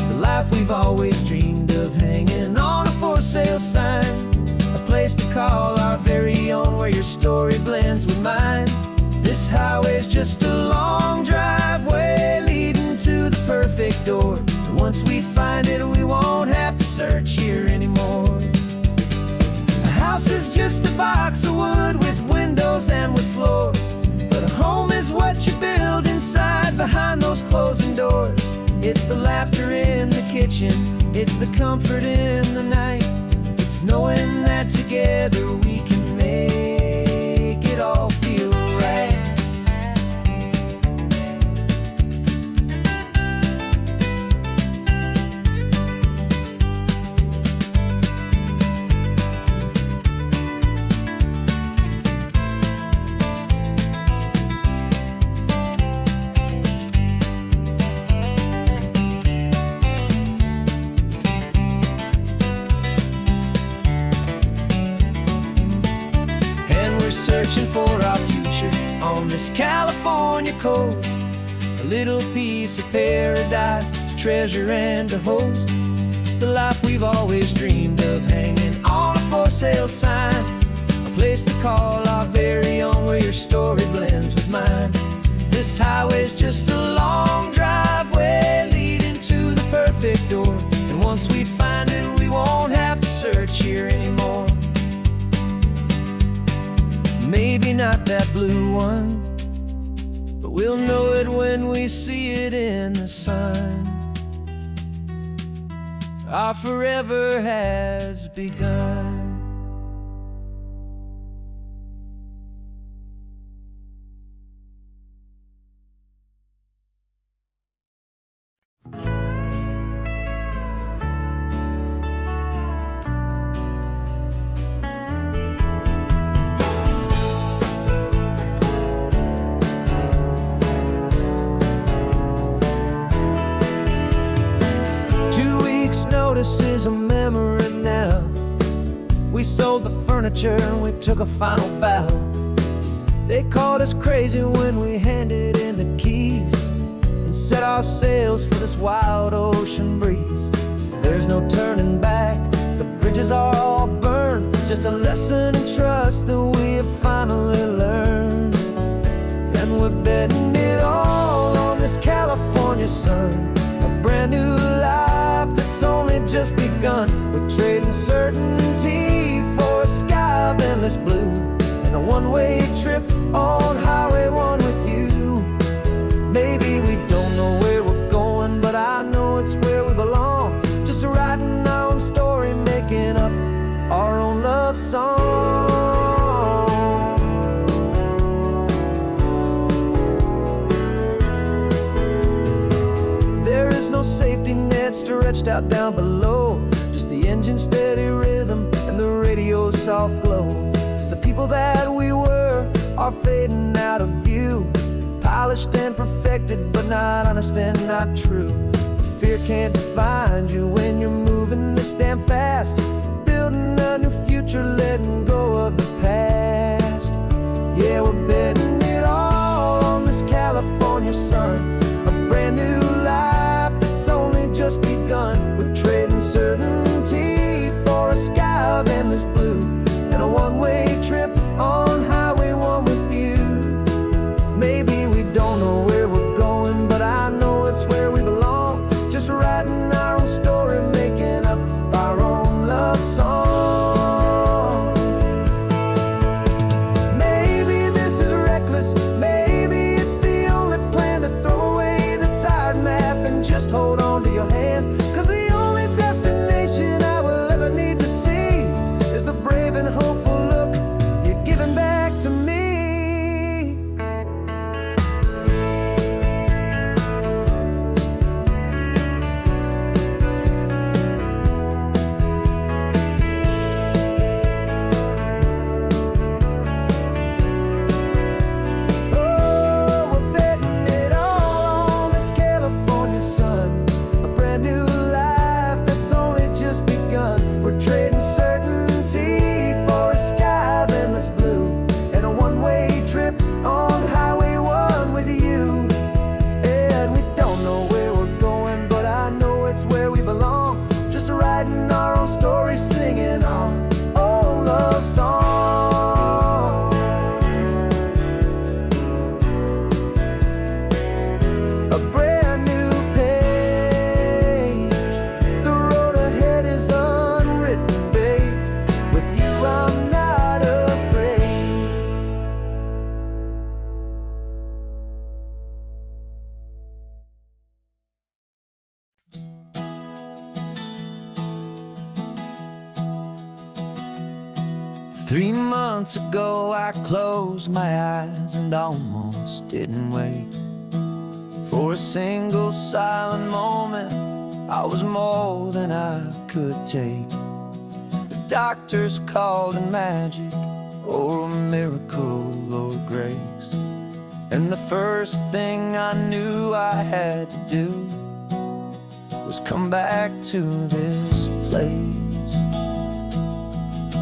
the life we've always dreamed of, hanging on a for sale sign, a place to call our very own where your story blends with mine. This highway's just a long driveway leading to just a box of wood with windows and with floors. But a home is what you build inside behind those closing doors. It's the laughter in the kitchen, it's the comfort in the night. It's knowing that together we can make it all feel right. Searching for our future on this California coast, a little piece of paradise to treasure and to host. The life we've always dreamed of, hanging on a for sale sign, a place to call our very own, where your story blends with mine. This highway's just a long driveway leading to the perfect door, and once we find it, we won't have to search here anymore. Maybe not that blue one, but we'll know it when we see it in the sun. Our forever has begun. Notice is a memory now. We sold the furniture and we took a final bow. They called us crazy when we handed in the keys and set our sails for this wild ocean breeze. There's no turning back, the bridges are all burned, just a lesson in trust that we have finally learned. And we're betting it all on this California sun, a brand new life that's only just begun. We're trading certainty for a sky of endless blue, and a one-way trip on Highway 1 with you. Maybe we don't know where we're going, but I know it's where we belong. Just writing our own story, making up our own love song. There is no safety net stretched out down below, just the engine's steady rhythm and the radio's soft glow. The people that we were are fading out of view, polished and perfected, but not honest and not true. Fear can't define you when you're moving this damn fast, building a new future, letting go of the past. Yeah, we're betting it all on this California sun, a brand new life that's only just begun. We're trading certainty for a sky of endless blue, and a one-way trip on Highway 1 with you. Maybe we don't know where we're going, but I know it's where we belong. Just writing our own story, making up our own love song. Maybe this is 3 months ago I closed my eyes and almost didn't wake. For a single silent moment I was more than I could take. The doctors called it magic, or a miracle, or grace. And the first thing I knew I had to do was come back to this place,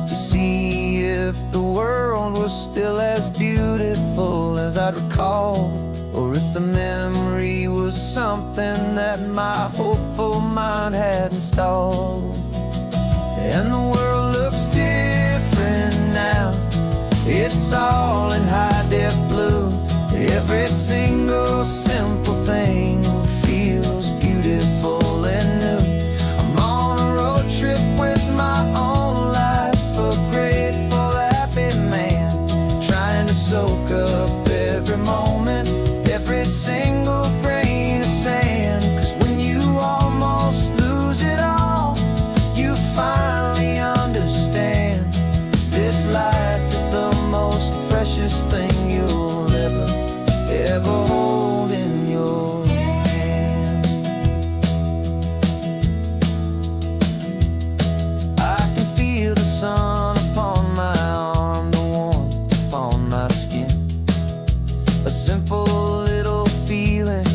to see if the world was still as beautiful as I'd recall, or if the memory was something that my hopeful mind had installed. And the world looks different now, it's all in high-def blue. Every single simple thing feels beautiful and new. I'm on a road trip with my own life, a grateful, happy man, trying to soak up every moment, every single grain of sand. 'Cause when you almost lose it all, you finally understand this life is the most precious thing you'll ever hold in your hand. I can feel the sun upon my arm, the warmth upon my skin, a simple little feeling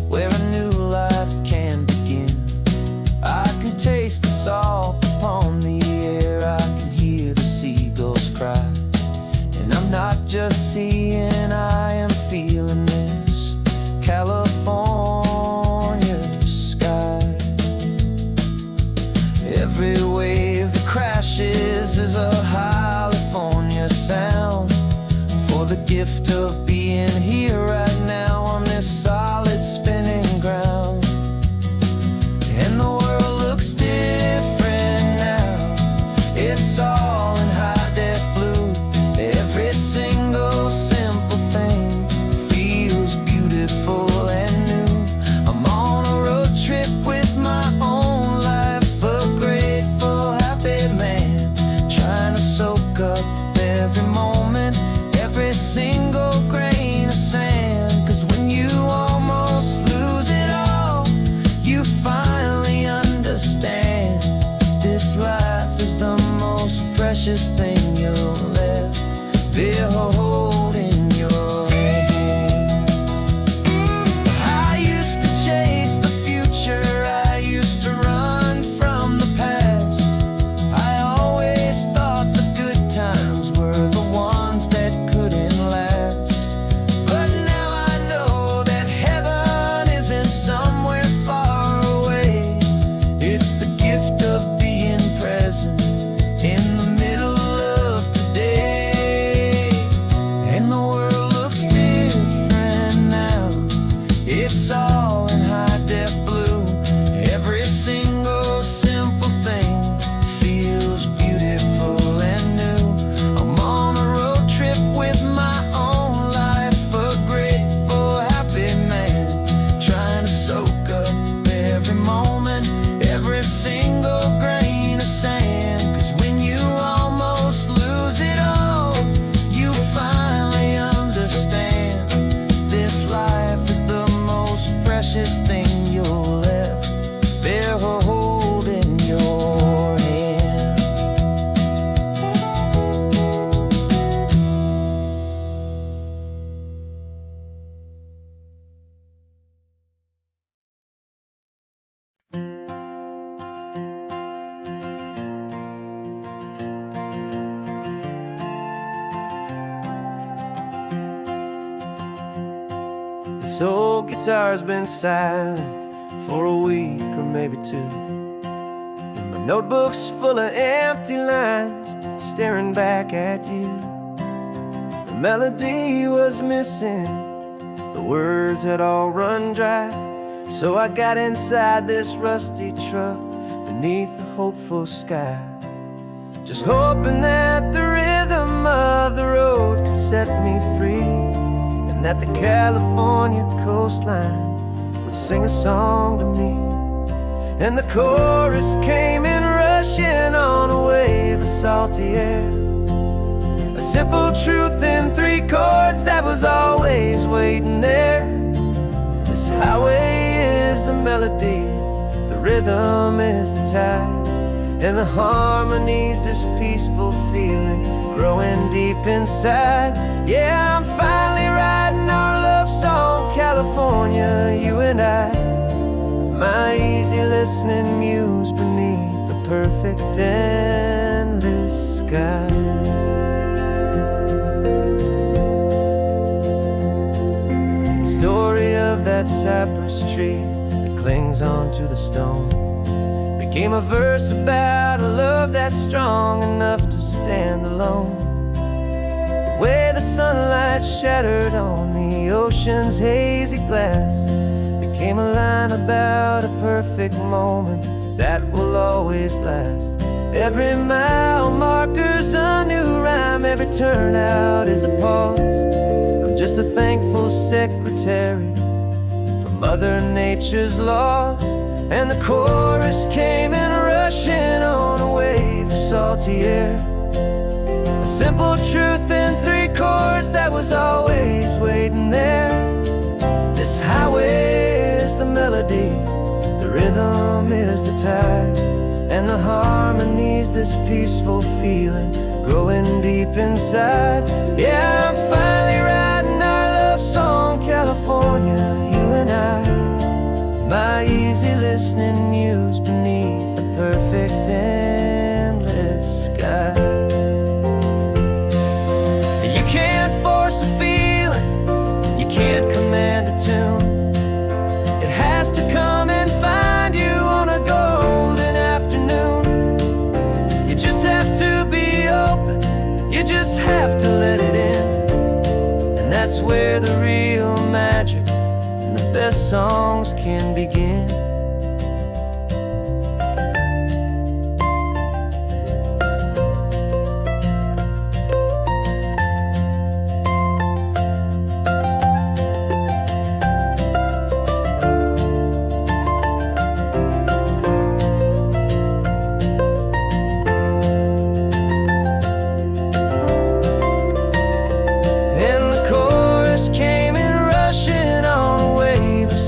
where a new life can begin. I can taste the salt upon the air, I can hear the seagulls cry, and I'm not just seeing, I am feeling this California sky. Every wave that crashes is a California sound, for the gift of being here right now on this solid spinning ground. And the world looks different now, it's all in high-def blue. Every single simple thing feels beautiful and new. I'm on a road trip with my own life, a grateful, happy man, trying to soak up every moment, every single grain of sand. 'Cause when you almost lose it all, you finally understand this life is the most precious thing you'll ever hold in your hand. I used to chase the future, I used to run from the past. I always thought the good times were the ones that couldn't last. But now I know that heaven isn't somewhere far away. It's the gift of being present in the middle of today. And the world looks different now, it's all in high-def blue. Every single simple thing feels beautiful and new. I'm on a road trip with my own life, a grateful, happy man, trying to soak up every moment, every single grain of sand. 'Cause when you almost lose it all, you finally understand this life is the most precious thing you'll ever hold in your hand. This old guitar's been silent for a week or maybe two, and my notebook's full of empty lines staring back at you. The melody was missing, the words had all run dry, so I got inside this rusty truck beneath the hopeful sky, just hoping that the rhythm of the road could set me free, and that the California coastline would sing a song to me. And the chorus came in rushing on a wave of salty air, A simple truth in 3 chords that was always waiting there. This highway is the melody, the rhythm is the tide, and the harmony's this peaceful feeling growing deep inside. Yeah, I'm finally writing our love song, California, you and I. My easy listening muse beneath the perfect endless sky. Story of that cypress tree that clings onto the stone became a verse about a love that's strong enough to stand alone. The way the sunlight shattered on the ocean's hazy glass became a line about a perfect moment that will always last. Every mile marker's a new rhyme, every turnout is a pause. I'm just a thankful secretary for Mother Nature's laws. And the chorus came in rushing on a wave of salty air. A simple truth in 3 chords that was always waiting there. This highway is the melody, the rhythm is the tide, and the harmony's this peaceful feeling growing deep inside. Yeah, I'm finally writing our love song, California, you and I. My easy listening muse beneath the perfect endless sky. You can't force a feeling, you can't command a tune. It has to come and find you on a golden afternoon. You just have to be open, you just have to let it in. And that's where the real magic and the best songs can begin.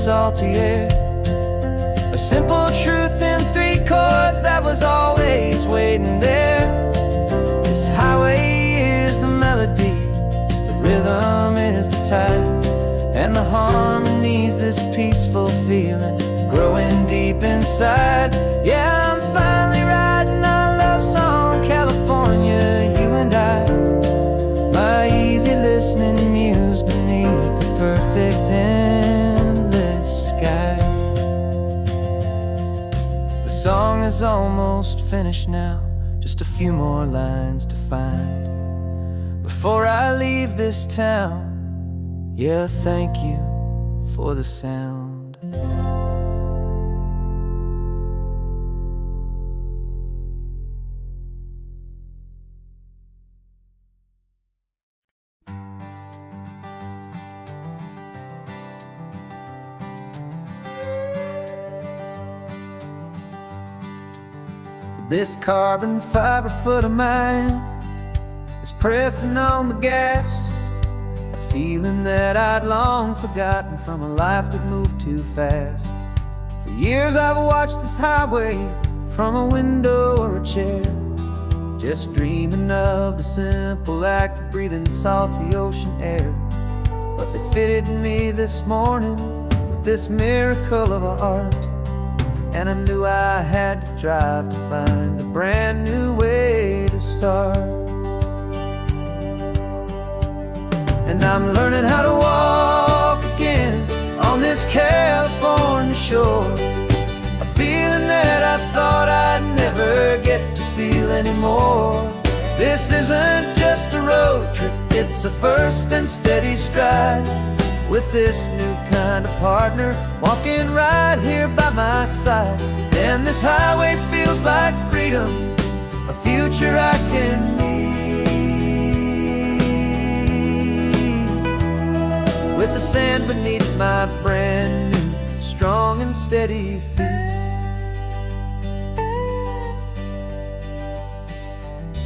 Salty air, a simple truth in 3 chords that was always waiting there. This highway is the melody, the rhythm is the tide, and the harmony's this peaceful feeling growing deep inside. Yeah, I'm finally writing our love song, California, you and I. My easy listening muse beneath the perfect sky. The song is almost finished now, just a few more lines to find before I leave this town. Yeah, thank you for the sound. This carbon fiber foot of mine is pressing on the gas, a feeling that I'd long forgotten from a life that moved too fast. For years I've watched this highway from a window or a chair, just dreaming of the simple act of breathing salty ocean air. But they fitted me this morning with this miracle of art, and I knew I had to drive to find a brand new way to start. And I'm learning how to walk again on this California shore, a feeling that I thought I'd never get to feel anymore. This isn't just a road trip, it's a first and steady stride, with this new kind of partner walking right here by my side. And this highway feels like freedom, a future I can need, with the sand beneath my brand new strong and steady feet.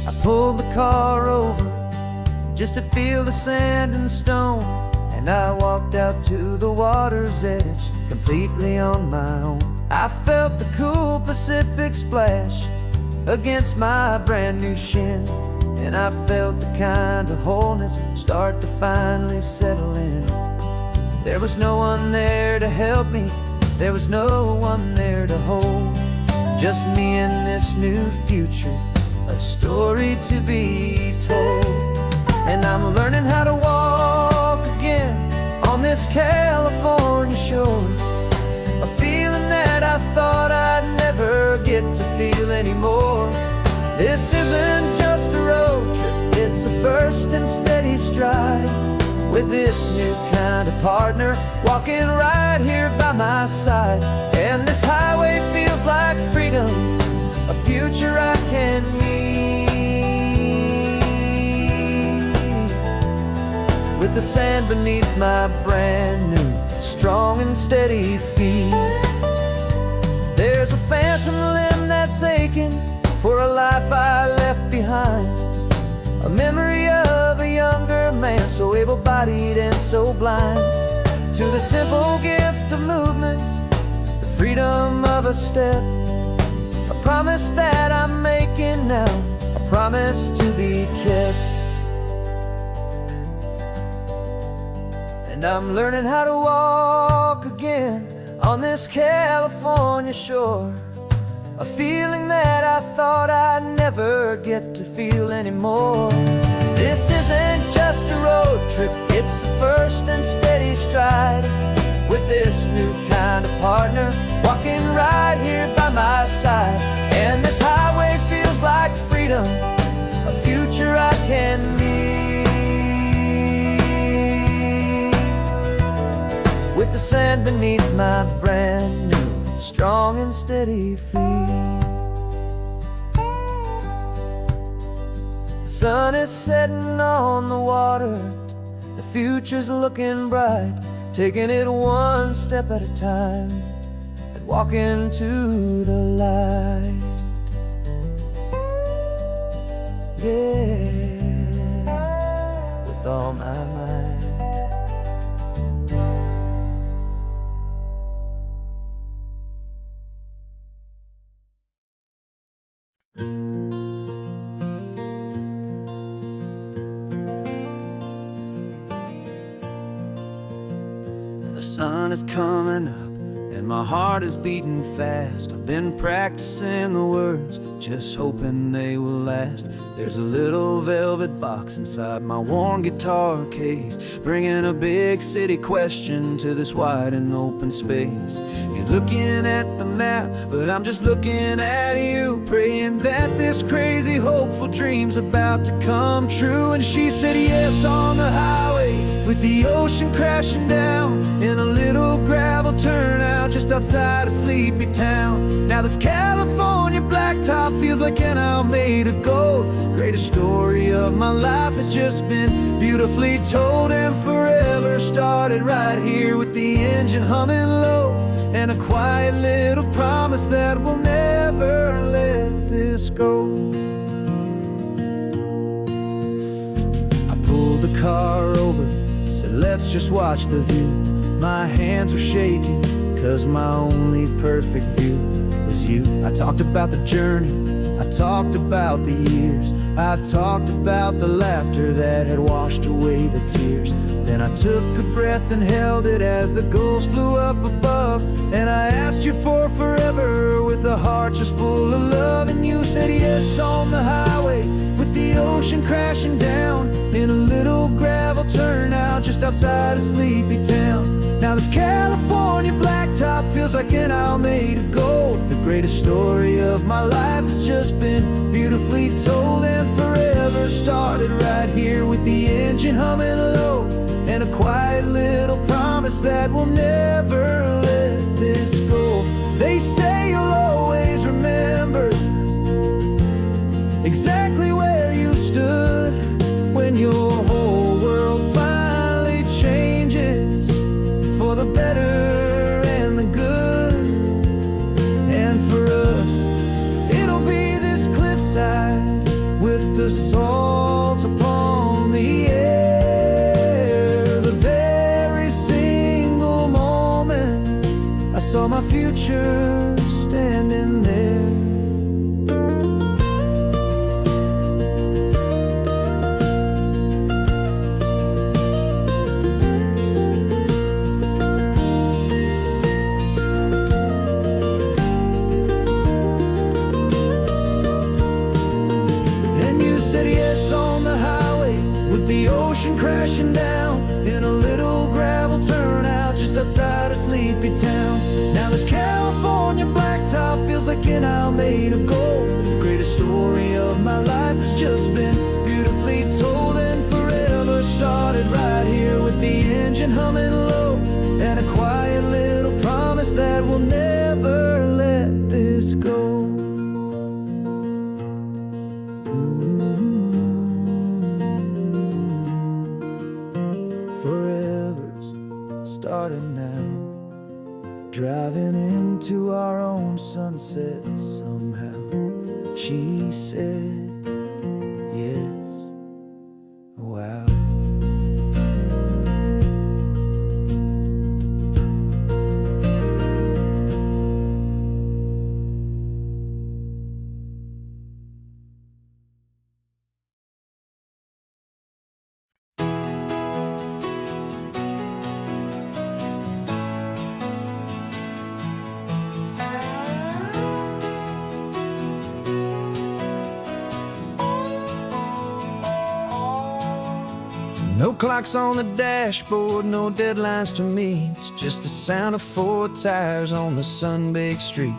I pulled the car over just to feel the sand and stone. And I walked out to the water's edge, completely on my own. I felt the cool Pacific splash against my brand new shin, and I felt the kind of wholeness start to finally settle in. There was no one there to help me, there was no one there to hold, just me and this new future, a story to be told. And I'm learning how to walk again on this California shore, a feeling that I thought I'd never get to feel anymore. This isn't just a road trip, it's a first and steady stride, with this new kind of partner walking right here by my side. And this highway feels like freedom, a future I can meet, with the sand beneath my brand new, strong and steady feet. There's a phantom limb that's aching for a life I left behind, a memory of a younger man, so able-bodied and so blind, to the simple gift of movement, the freedom of a step, a promise that I'm making now, a promise to be kept. And I'm learning how to walk again on this California shore, a feeling that I thought I'd never get to feel anymore. This isn't just a road trip, it's a first and steady stride, with this new kind of partner walking right here by my side. And this highway feels like freedom, a future I can meet, with the sand beneath my brand new, strong and steady feet. The sun is setting on the water, the future's looking bright, taking it one step at a time and walking to the light. Yeah, with all my might. The sun is coming up and my heart is beating fast. I've been practicing the words, just hoping they will last. There's a little velvet box inside my worn guitar case, bringing a big city question to this wide and open space. You're looking at the map, but I'm just looking at you, praying that this crazy hopeful dream's about to come true. And she said yes on the highway, with the ocean crashing down, in a little gravel turnout just outside a sleepy town. Now this California blacktop feels like an owl made of gold. Greatest story of my life has just been beautifully told, and forever started right here with the engine humming low, and a quiet little promise that we'll never let this go. I pulled the car over, said let's just watch the view. My hands were shaking, cause my only perfect view was you. I talked about the journey, I talked about the years, I talked about the laughter that had washed away the tears. Then I took a breath and held it as the gulls flew up above, and I asked you for forever with a heart just full of love. And you said yes on the highway, with the ocean crashing down, in a little gravel turnout just outside a sleepy town. Now this California blacktop feels like an owl made of gold. The greatest story of my life has just been beautifully told, and forever started right here with the engine humming low, and a quiet little promise that we'll never let this go. They say you'll always remember exactly where you stood when your whole world finally changes for the better and the good. And for us, it'll be this cliffside with the salt upon the edge, saw my future standing there. Said yes on the highway with the ocean crashing down in a little gravel turnout just outside a sleepy town. Now this California blacktop feels like an isle made of gold. The greatest story of my life has just been beautifully told, and forever started right here with the engine humming low and a quiet little promise that we'll never let this go. Forever's starting now, driving into our own sunset somehow. She said yes, wow. No clocks on the dashboard, no deadlines to meet. It's just the sound of 4 tires on the sun-baked street.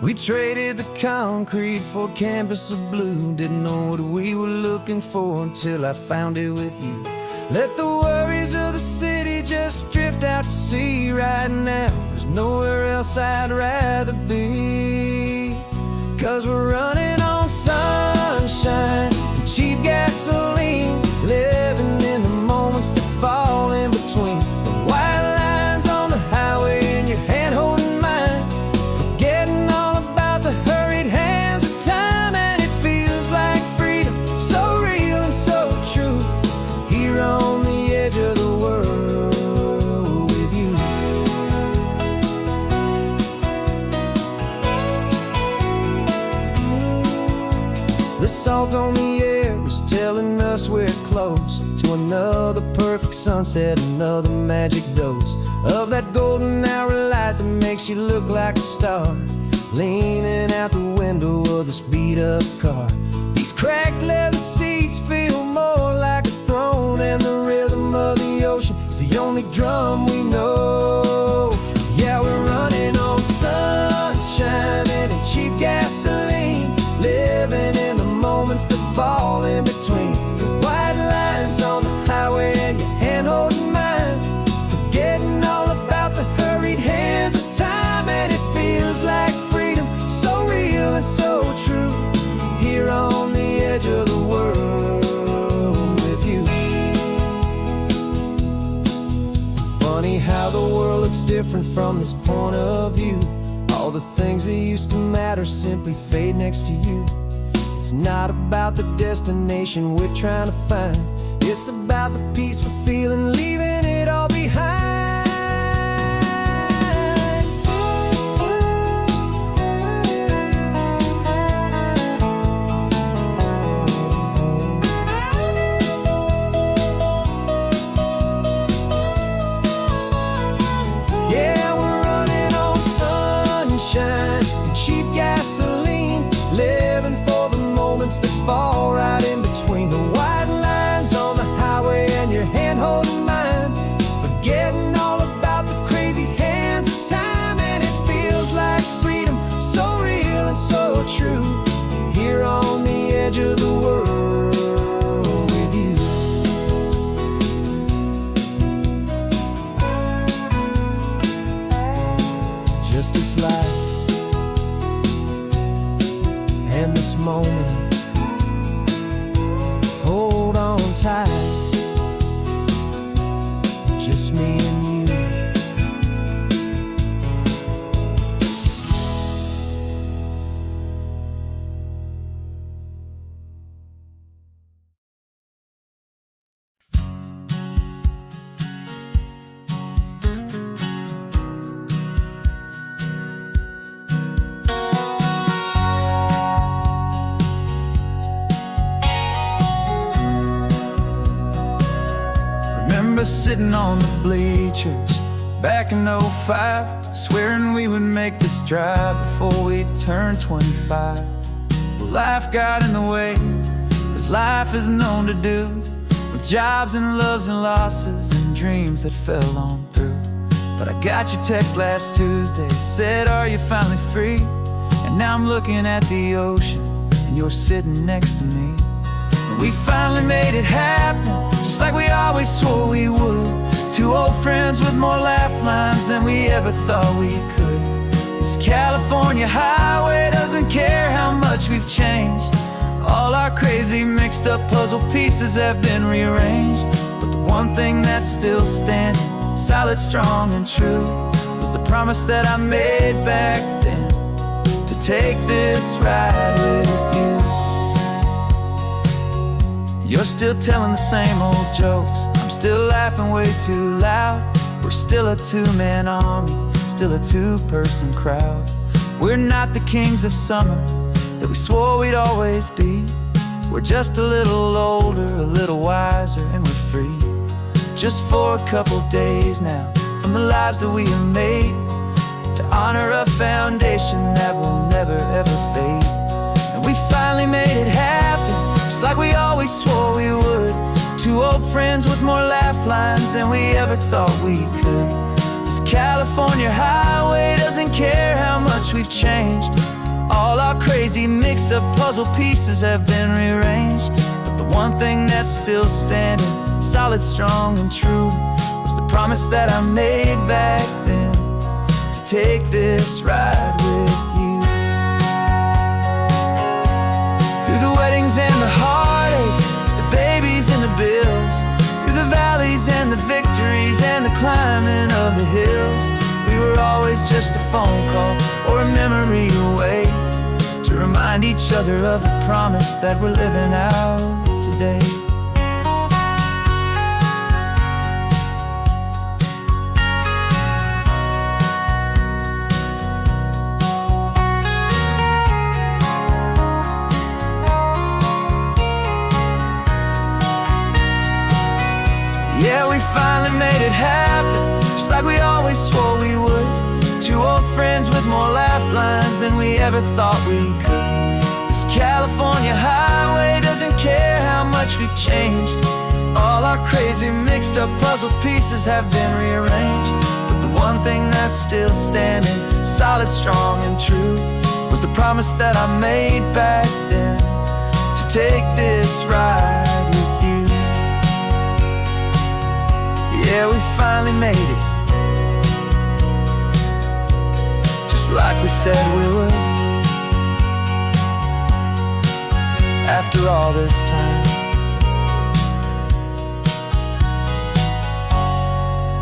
We traded the concrete for a canvas of blue. Didn't know what we were looking for until I found it with you. Let the worries of the city just drift out to sea right now. There's nowhere else I'd rather be, 'cause we're running on sunshine and cheap gasoline, living in the moments that fall in between the white lines on the highway and your hand holding mine, forgetting all about the hurried hands of time. And it feels like freedom, so real and so true, here on the edge of the world with you. The salt on the air is telling us we're close to another perfect sunset, another magic dose of that golden hour light that makes you look like a star, leaning out the window of this beat-up car. These cracked leather seats feel more like a throne, and the rhythm of the ocean is the only drum we know. Yeah, we're running on sunshine and cheap gasoline, living in the moments that fall in between the white lines on the highway and your hand holding mine, forgetting all about the hurried hands of time. And it feels like freedom, so real and so true, here on the edge of the world with you. Funny how the world looks different from this point of view. All the things that used to matter simply fade next to you. It's not about the destination we're trying to find, it's about the peace we're feeling, leaving it all behind. Yeah, we're running on sunshine and cheap gasoline, living for the moments that fall right in between the white lines on the highway and your hand holding mine, forgetting all about the crazy hands of time. And it feels like freedom, so real and so true, here on the edge of the world with you. Just this life and this moment, hold on tight, just me and you. sitting on the bleachers back in '05, swearing we would make this drive before we turned 25. Well, life got in the way, as life is known to do, with jobs and loves and losses and dreams that fell on through. But I got your text last Tuesday, said, are you finally free? And now I'm looking at the ocean, and you're sitting next to me. And we finally made it happen, just like we always swore we would. Two old friends with more laugh lines than we ever thought we could. This California highway doesn't care how much we've changed. All our crazy mixed up puzzle pieces have been rearranged. But the one thing that's still standing, solid, strong, and true, was the promise that I made back then, to take this ride with you. You're still telling the same old jokes, I'm still laughing way too loud. We're still a two-man army, still a two-person crowd. We're not the kings of summer that we swore we'd always be. We're just a little older, a little wiser, and we're free. Just for a couple days now, from the lives that we have made, to honor a foundation that will never ever fade. And we finally made it happen, just like we always swore we would. Two old friends with more laugh lines than we ever thought we could. This California highway doesn't care how much we've changed. All our crazy mixed up puzzle pieces have been rearranged. But the one thing that's still standing, solid, strong, and true, was the promise that I made back then, to take this ride with you. Through the weddings and the heartaches, the babies and the bills, through the valleys and the victories and the climbing of the hills, we were always just a phone call or a memory away, to remind each other of the promise that we're living out today. Yeah, we finally made it happen, just like we always swore we would. Two old friends with more laugh lines than we ever thought we could. This California highway doesn't care how much we've changed. All our crazy mixed up puzzle pieces have been rearranged. But the one thing that's still standing, solid, strong, and true, was the promise that I made back then, to take this ride with you. Yeah, we finally made it, just like we said we would. After all this time,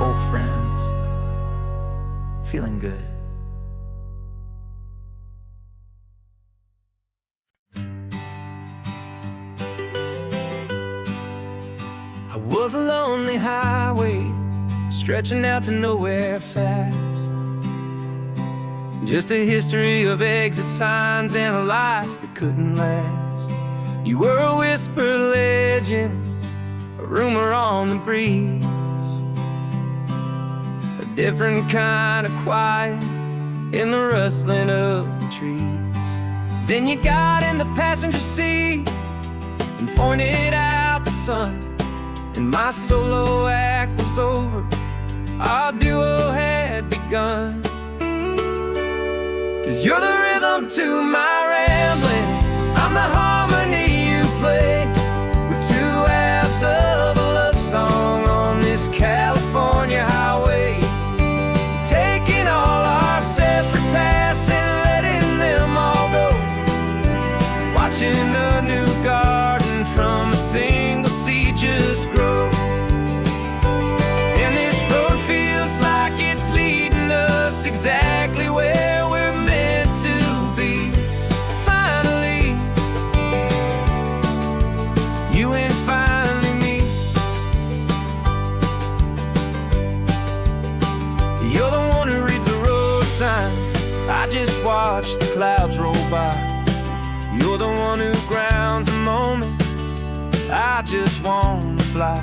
old friends, feeling good. I was a lonely highway, stretching out to nowhere fast. Just a history of exit signs and a life that couldn't last. You were a whisper legend, a rumor on the breeze, a different kind of quiet in the rustling of the trees. Then you got in the passenger seat and pointed out the sun, and my solo act was over, our duo had begun. 'Cause you're the rhythm to my rambling, I'm the harmony you play. We're two halves of a love song on this California highway, taking all our separate paths and letting them all go, watching a new garden from a single seed just grow. And this road feels like it's leading us exactly where we're meant to be. Finally, you and finally me. You're the one who reads the road signs, I just watch the clouds roll by. You're the one who grounds a moment, I just wanna fly.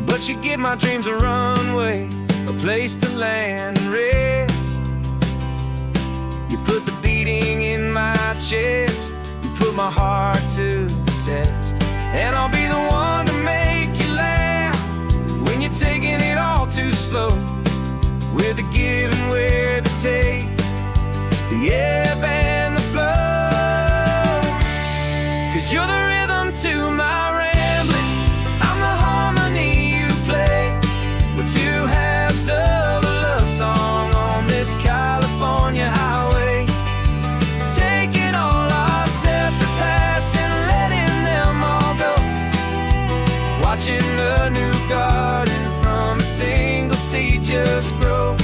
but you give my dreams a runway, a place to land and rest. You put the beating in my chest, you put my heart to the test. And I'll be the one to make you laugh when you're taking it all too slow. With the give and with the take, the ebb and the flow. 'Cause you're the rhythm to my rambling, I'm the harmony you play. We're two halves of a love song on this California highway, taking all our separate paths and letting them all go. Watching the new garden from a single seed just grow.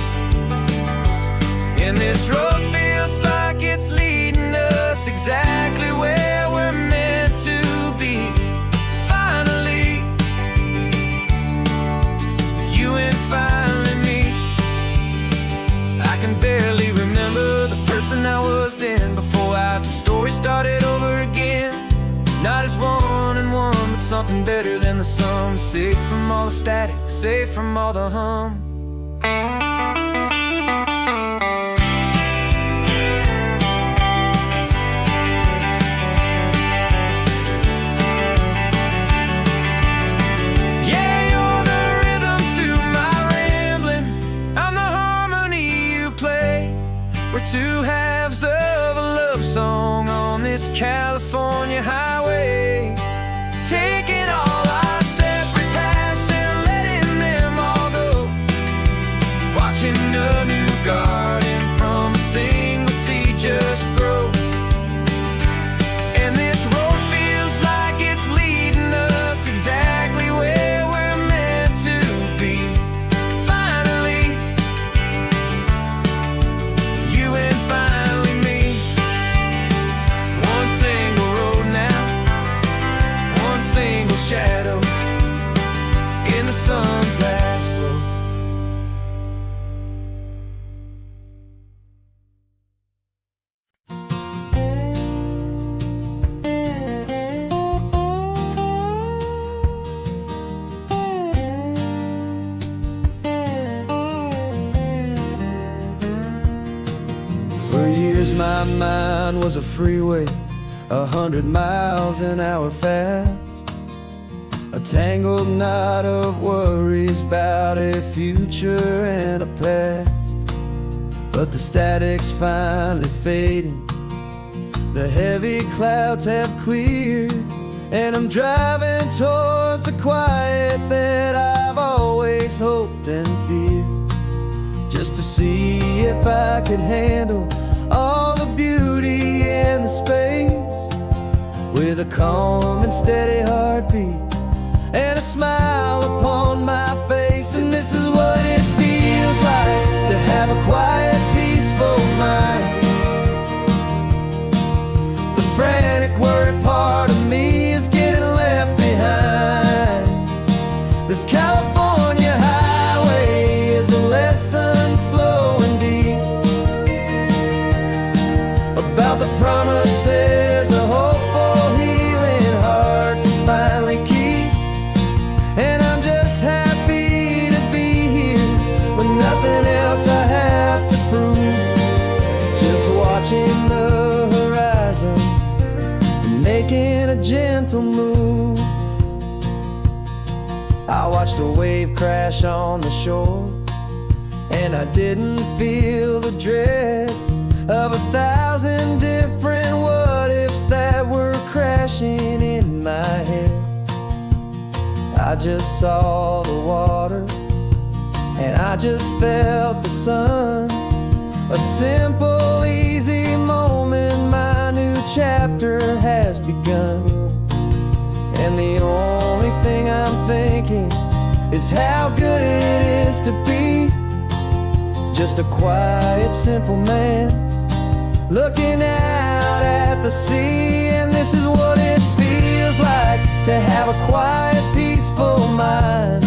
And this road feels like it's leading us exactly where we're meant to be. Finally, you and finally me. I can barely remember the person I was then, before our two stories started over again. Not as one and one, but something better than the sum. Safe from all the static, safe from all the hum. We're two halves of a love song on this California highway, taking all our separate paths and letting them all go. Watching a new garden from a single seed just grow. And this road feels like it's leading us exactly where we're meant to be. Finally, you and finally me. One single road now, one single shadow in the sun's last glow. For years my mind was a freeway, 100 miles an hour fast, a tangled knot of worries about a future and a past. But the static's finally fading, the heavy clouds have cleared, and I'm driving towards the quiet that I've always hoped and feared. Just to see if I could handle all the beauty and the space, with a calm and steady heartbeat and a smile upon my face. And this is what it feels like to have a quiet, peaceful mind. The frantic, worried part of me is getting left behind. This California highway is a lesson slow and deep about the promises a hopeful, healing heart can finally keep. And I'm just happy to be here with nothing else I have to prove. Just watching the horizon, making a gentle move. I watched a wave crash on the shore, and I didn't feel the dread of 1,000 different what-ifs that were crashing in my head. I just saw the water, and I just felt the sun. A simple, easy moment, my new chapter has begun. And the only thing I'm thinking is how good it is to be just a quiet, simple man looking out at the sea. And this is what it feels like to have a quiet, peaceful mind.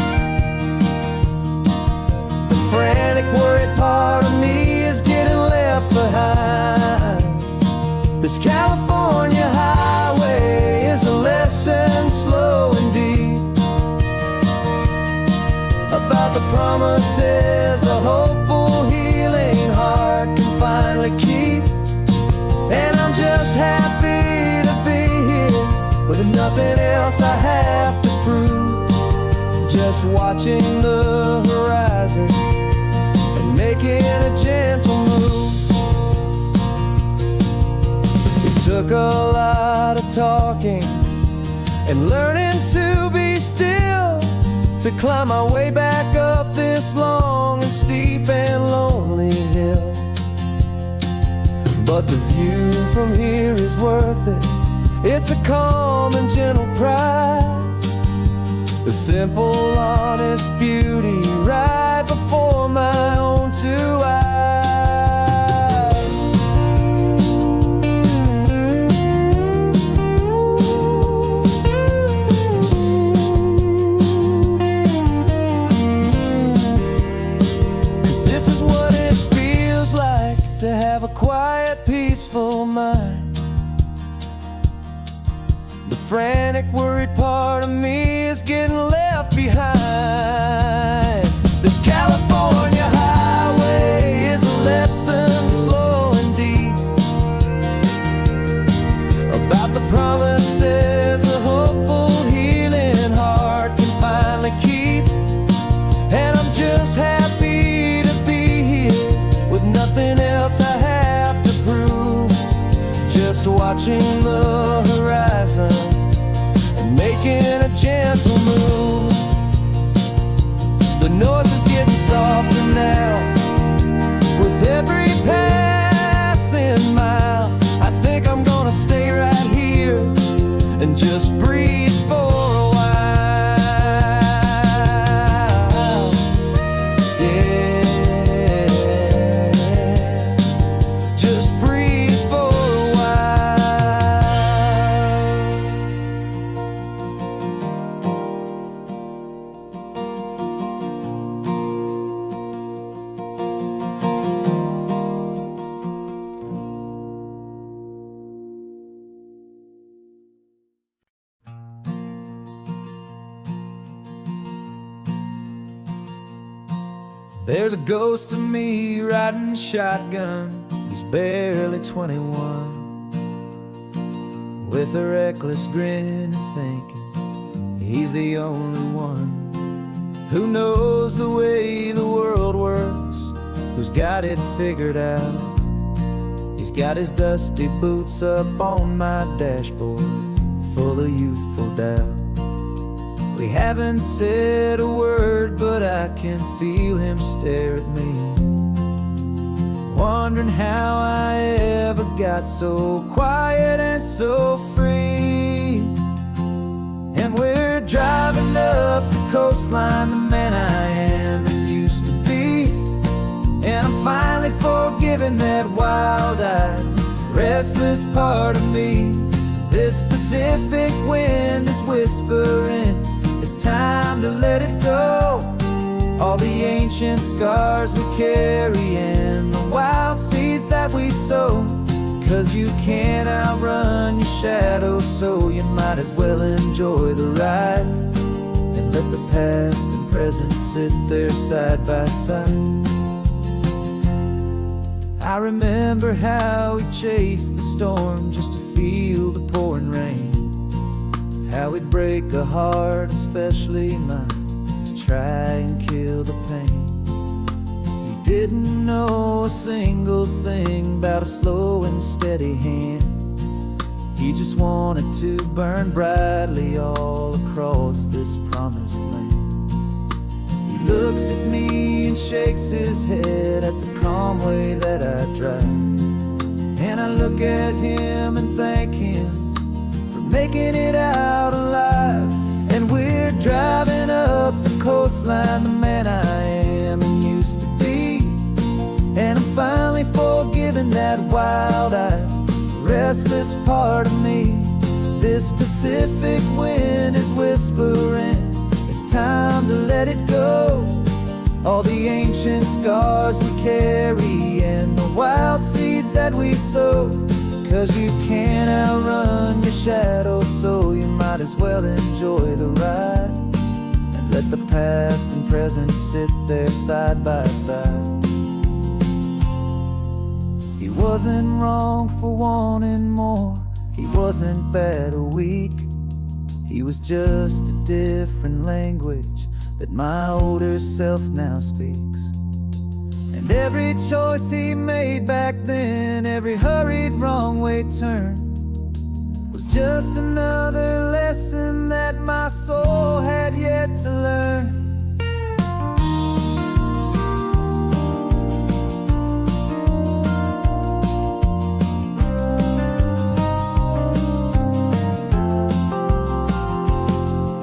The frantic, worried part of me is getting left behind. This California highway is a lesson slow and deep else I have to prove. Just watching the horizon and making a gentle move. It took a lot of talking and learning to be still to climb my way back up this long and steep and lonely hill. But the view from here is worth it. It's a calm and gentle prize, the simple, honest beauty right before my own two eyes. 'Cause this is what it feels like to have a quiet, peaceful mind. The frantic, worried part of me is getting left behind. This California highway is a lesson slow and deep about the promises a hopeful, healing heart can finally keep. And I'm just happy to be here with nothing else I have to prove. Just watching the horizon and making a gentle move. The noise is getting softer now with every passing mile. I think I'm gonna stay right here and just breathe for a while. Yeah, just breathe for a while. There's a ghost of me riding shotgun. He's barely 21, with a reckless grin and thinking he's the only one who knows the way the world works, who's got it figured out. He's got his dusty boots up on my dashboard, full of youthful doubt. We haven't said a word, but I can feel him stare at me, wondering how I ever got so quiet and so free. And we're driving up the coastline, the man I am and used to be. And I'm finally forgiving that wild-eyed, restless part of me. This Pacific wind is whispering, it's time to let it go. All the ancient scars we carry and the wild seeds that we sow. 'Cause you can't outrun your shadow, so you might as well enjoy the ride and let the past and present sit there side by side. I remember how we chased the storm just to feel the pouring rain, how we'd break a heart, especially mine, to try and kill the pain. We didn't know a single thing about a slow and steady hand. He just wanted to burn brightly all across this promised land. He looks at me and shakes his head at the calm way that I drive, and I look at him and thank him for making it out alive. And we're driving up the coastline, the man I am and used to be. And I'm finally forgiving that wild-eyed, restless part of me. This Pacific wind is whispering, it's time to let it go. All the ancient scars we carry and the wild seeds that we sow. 'Cause you can't outrun your shadow, so you might as well enjoy the ride and let the past and present sit there side by side. He wasn't wrong for wanting more, he wasn't bad or weak. He was just a different language that my older self now speaks. And every choice he made back then, every hurried wrong way turn, was just another lesson that my soul had yet to learn.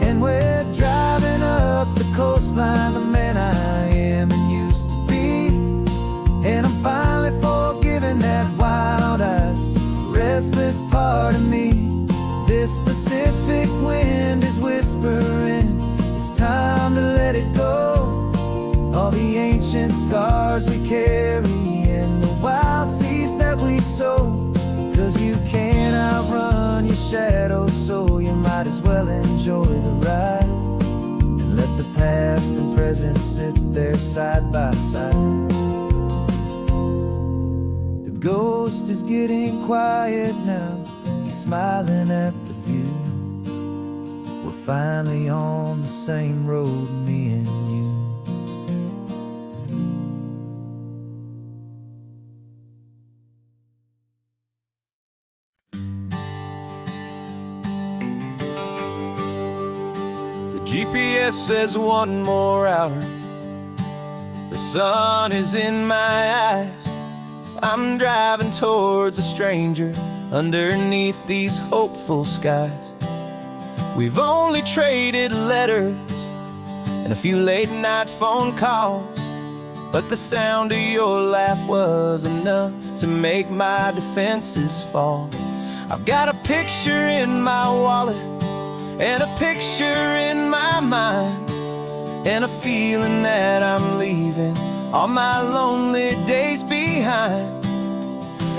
And we're driving up the coastline, the man I am and used to be. And I'm finally forgiving that wild-eyed, restless part of me. This Pacific wind is whispering, it's time to let it go. All the ancient scars we carry and the wild seeds that we sow. 'Cause you can't outrun your shadow, so you might as well enjoy the ride. And let the past and present sit there side by side. The ghost is getting quiet now, he's smiling at the view. We're finally on the same road, me and you. The GPS says one more hour. The sun is in my eyes. I'm driving towards a stranger underneath these hopeful skies. We've only traded letters and a few late night phone calls, but the sound of your laugh was enough to make my defenses fall. I've got a picture in my wallet and a picture in my mind, and a feeling that I'm leaving all my lonely days behind.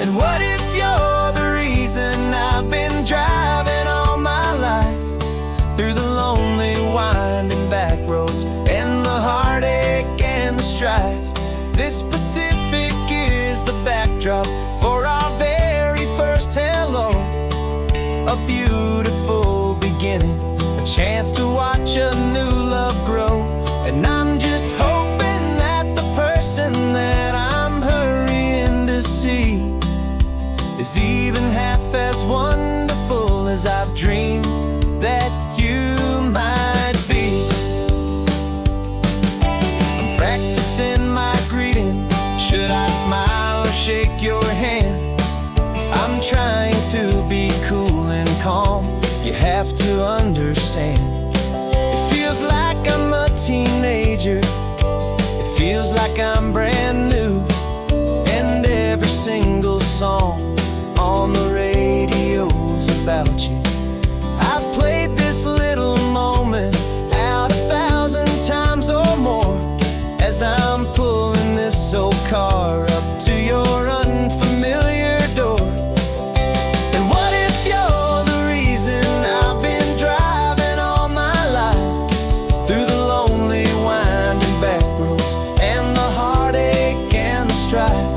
And what if you're the reason I've been driving all my life, through the lonely winding back roads and the heartache and the strife? This Pacific is the backdrop for our very first hello. A beautiful beginning, a chance to watch a new love grow. And I'm just hoping that the person that I'm hurrying to see is even half as wonderful as I've dreamed that you might be. I'm practicing my greeting. Should I smile or shake your hand? I'm trying to be cool and calm. You have to understand. It feels like I'm a teenager. It feels like I'm brand new. And every single song on the radio's about you. I've played this little moment out 1,000 times or more, as I'm pulling this old car up to your unfamiliar door. And what if you're the reason I've been driving all my life, through the lonely winding back roads and the heartache and the strife?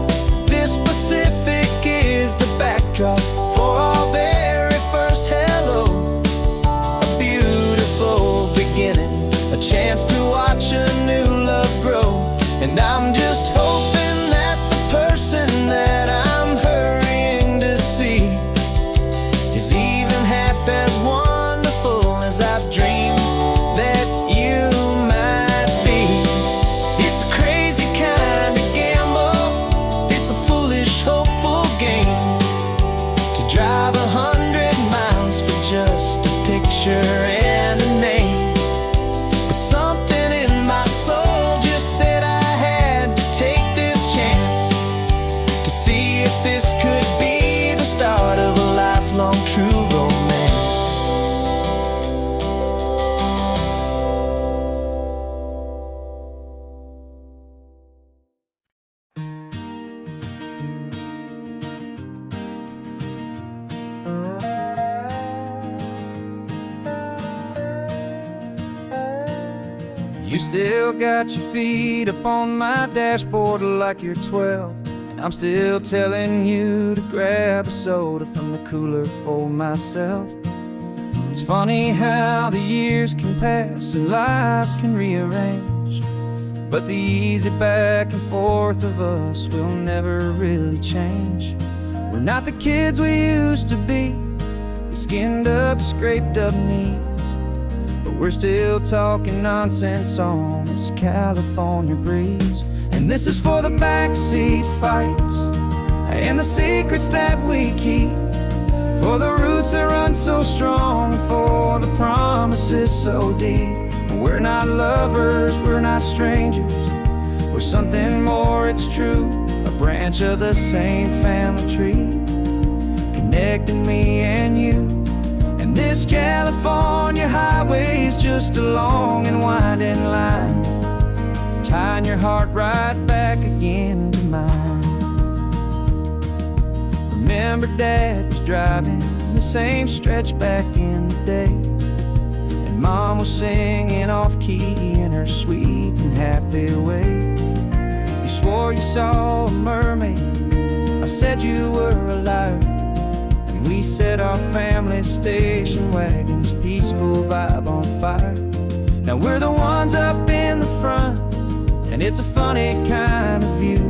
This Pacific is the backdrop for our very first hello. A beautiful beginning, a chance to watch a new love grow. And I'm just hoping that the person that I'm hurrying to see is even half as wonderful as I've dreamed that you might be. It's a crazy kind of gamble, it's a foolish, hopeful game, to drive 100 miles for just a picture and a name. But something in my soul just said I had to take this chance, to see if this could be the start of a lifelong true romance. You still got your feet up on my dashboard like you're 12, and I'm still telling you to grab a soda from the cooler for myself. It's funny how the years can pass and lives can rearrange, but the easy back and forth of us will never really change. We're not the kids we used to be, with skinned up, scraped up knees, but we're still talking nonsense on this California breeze. And this is for the backseat fights and the secrets that we keep, for the roots that run so strong, for the promises so deep. We're not lovers, we're not strangers, we're something more, it's true. A branch of the same family tree, connecting me and you. And this California highway is just a long and winding line, tying your heart right back again to mine. Remember Dad was driving the same stretch back in the day, and Mom was singing off-key in her sweet and happy way. You swore you saw a mermaid, I said you were a liar, and we set our family station wagon's peaceful vibe on fire. Now we're the ones up in the front, and it's a funny kind of view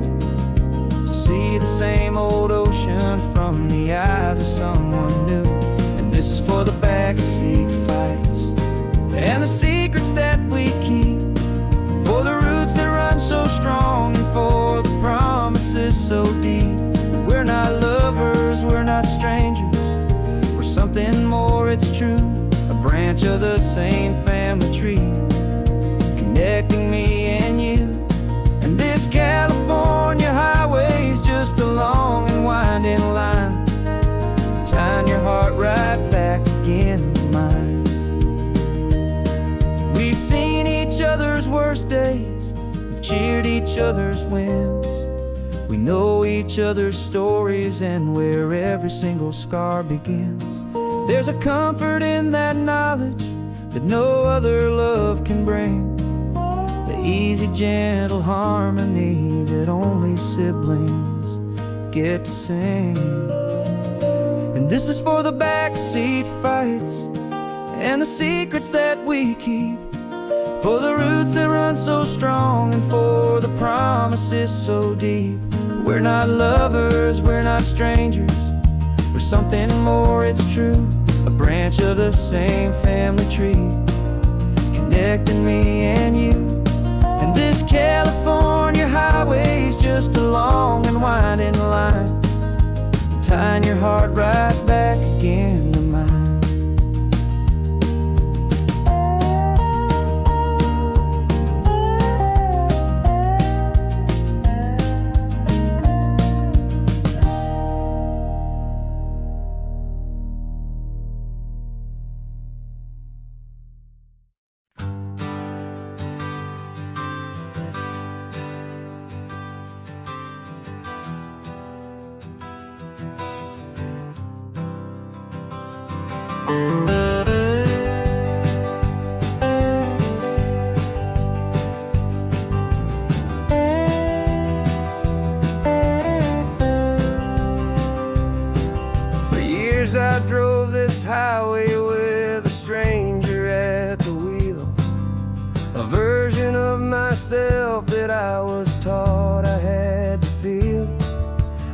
to see the same old ocean from the eyes of someone new. And this is for the backseat fights and the secrets that we keep, for the roots that run so strong, and for the promises so deep. We're not lovers, we're not strangers, we're something more, it's true. A branch of the same family tree, connecting me and you. And this California highway is just a long and winding line, tying your heart right back again to mine. We've seen each other's worst days, we've cheered each other's wins, we know each other's stories and where every single scar begins. There's a comfort in that knowledge that no other love can bring, the easy, gentle harmony that only siblings get to sing. And this is for the backseat fights and the secrets that we keep, for the roots that run so strong, and for the promises so deep. We're not lovers, we're not strangers, we're something more, it's true. A branch of the same family tree, connecting me and you. And this California highway is just a long and winding line, tying your heart right back again to mine. For years I drove this highway with a stranger at the wheel, a version of myself that I was taught I had to feel.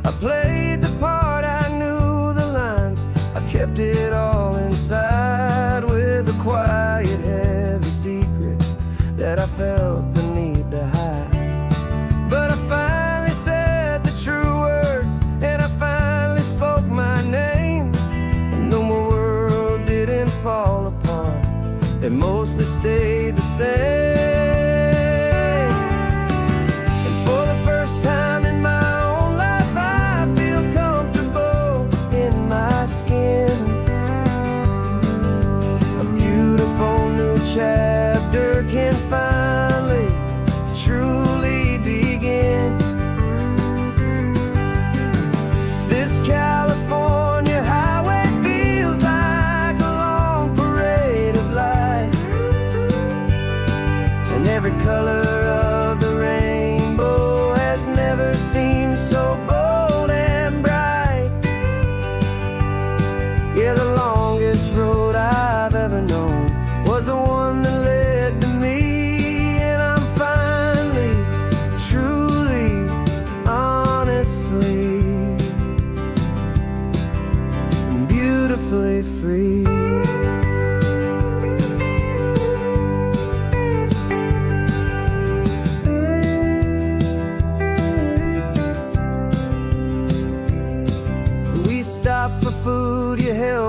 I played the part, I knew the lines, I kept it all inside, with a quiet, heavy secret that I felt the need to hide. But I finally said the true words, and I finally spoke my name, and though my world didn't fall apart, it mostly stayed the same. And for the first time in my own life, I feel comfortable in my skin. A beautiful new chapter can finally truly begin. This California highway feels like a long parade of light,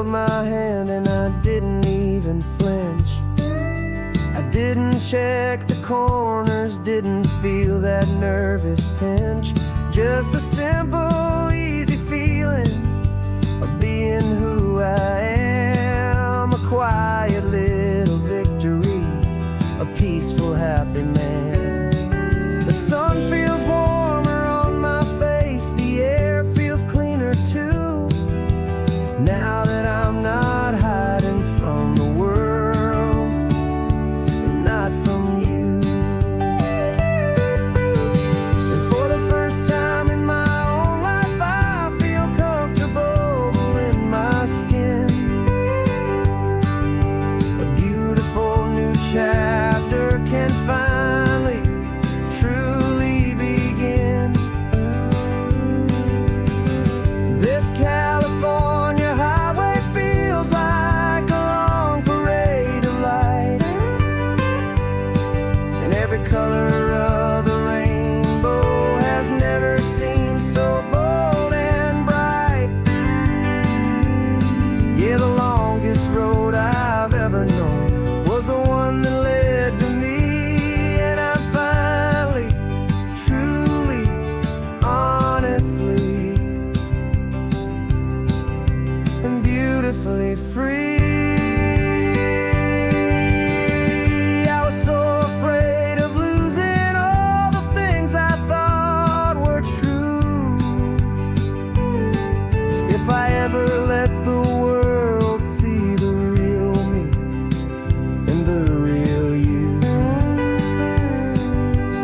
held my hand and I didn't even flinch. I didn't check the corners, didn't feel that nervous pinch. Just a simple, easy feeling of being who I am. A quiet little victory, a peaceful, happy man. The sun feels warmer on my face, the air feels cleaner too. Now that I'm not hiding from the world, and not from you. And for the first time in my own life, I feel comfortable in my skin. A beautiful new chapter can finally, truly begin. This California highway feels like a long parade of light, and every color of the rainbow has never seemed so bold and bright. Yeah, the longest road I've ever known was the one that led to me, and I'm finally, truly, honestly, and beautifully free. I was so afraid of losing all the things I thought were true. If I ever let the world see the real me and the real you.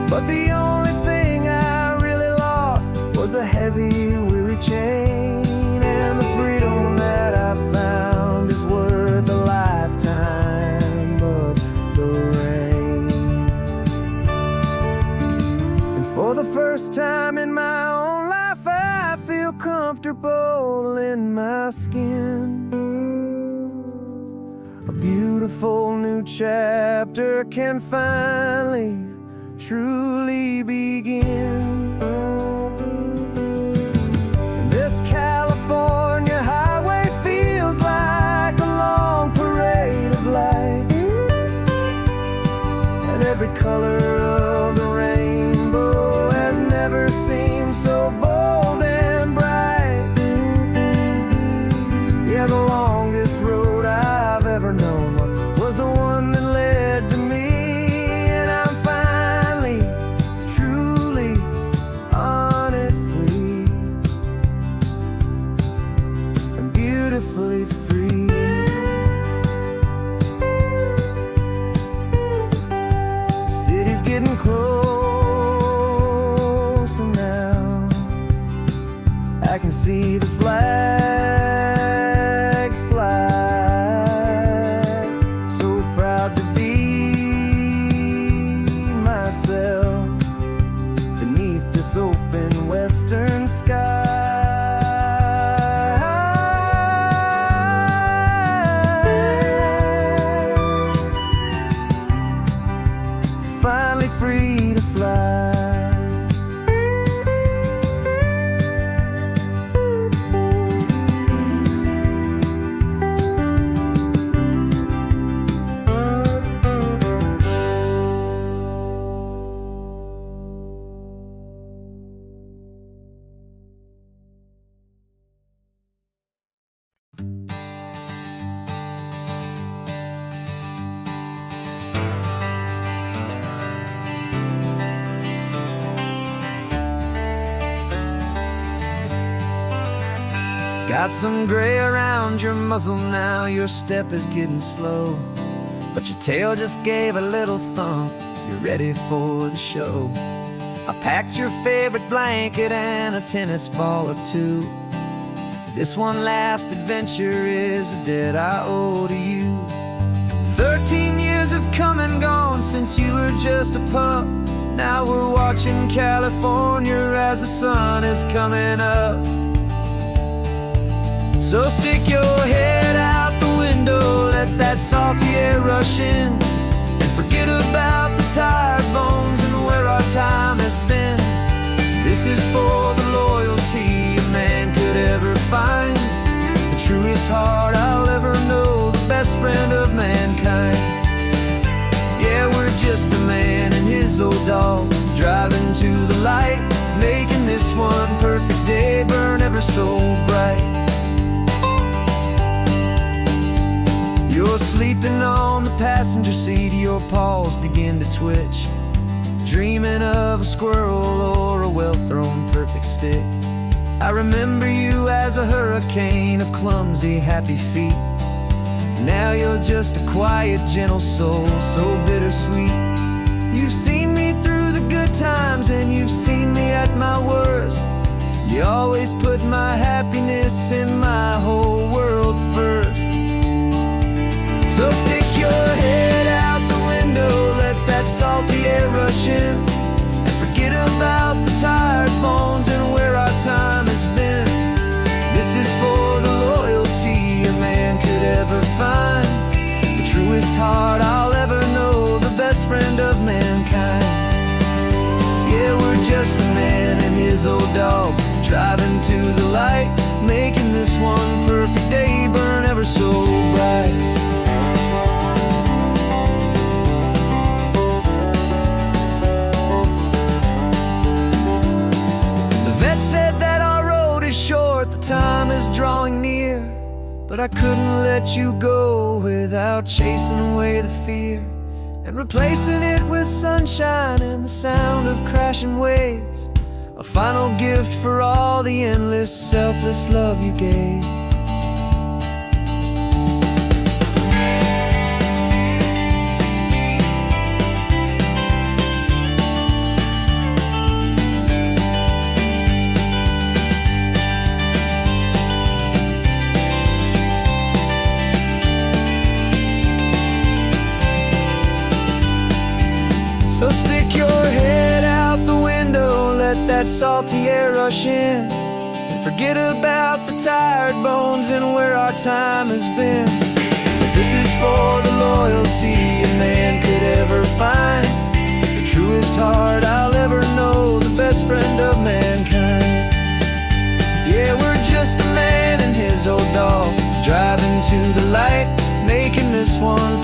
But the only thing I really lost was a heavy, weary chain, and the freedom that I found is worth a lifetime of the rain. And for the first time in my own life, I feel comfortable in my skin. A beautiful new chapter can finally, truly begin. This California highway feels like a long parade of light, and every color of the rainbow has never seemed so bold and bright. Yeah, the longest road I've ever known was the one that led to me, and I'm finally, truly, honestly, and beautifully free. The city's getting closer now. I can see the flags fly. So proud to be myself beneath this open western sky. Finally free to fly. Got some gray around your muzzle now, your step is getting slow, but your tail just gave a little thump, you're ready for the show. I packed your favorite blanket and a tennis ball or two. This one last adventure is a debt I owe to you. 13 years have come and gone since you were just a pup. Now we're watching California as the sun is coming up. So stick your head out the window, let that salty air rush in, and forget about the tired bones and where our time has been. This is for the loyalty a man could ever find, the truest heart I'll just a man and his old dog, driving to the light, making this one perfect day burn ever so bright. You're sleeping on the passenger seat, your paws begin to twitch, dreaming of a squirrel or a well-thrown perfect stick. I remember you as a hurricane of clumsy, happy feet. Now you're just a quiet, gentle soul, so bittersweet. You've seen me through the good times and you've seen me at my worst. You always put my happiness in my whole world first. So stick your head out the window, let that salty air rush in, and forget about the tired bones and where our time has been. This is for the loyalty a man could ever find, the truest heart I'll ever know, the best friend of mankind. Yeah, we're just a man and his old dog, driving to the light, making this one perfect day burn ever so bright. Said that our road is short, the time is drawing near, but I couldn't let you go without chasing away the fear and replacing it with sunshine and the sound of crashing waves, a final gift for all the endless, selfless love you gave. So stick your head out the window, let that salty air rush in, and forget about the tired bones and where our time has been. This is for the loyalty a man could ever find, the truest heart I'll ever know, the best friend of mankind. Yeah, we're just a man and his old dog, driving to the light, making this one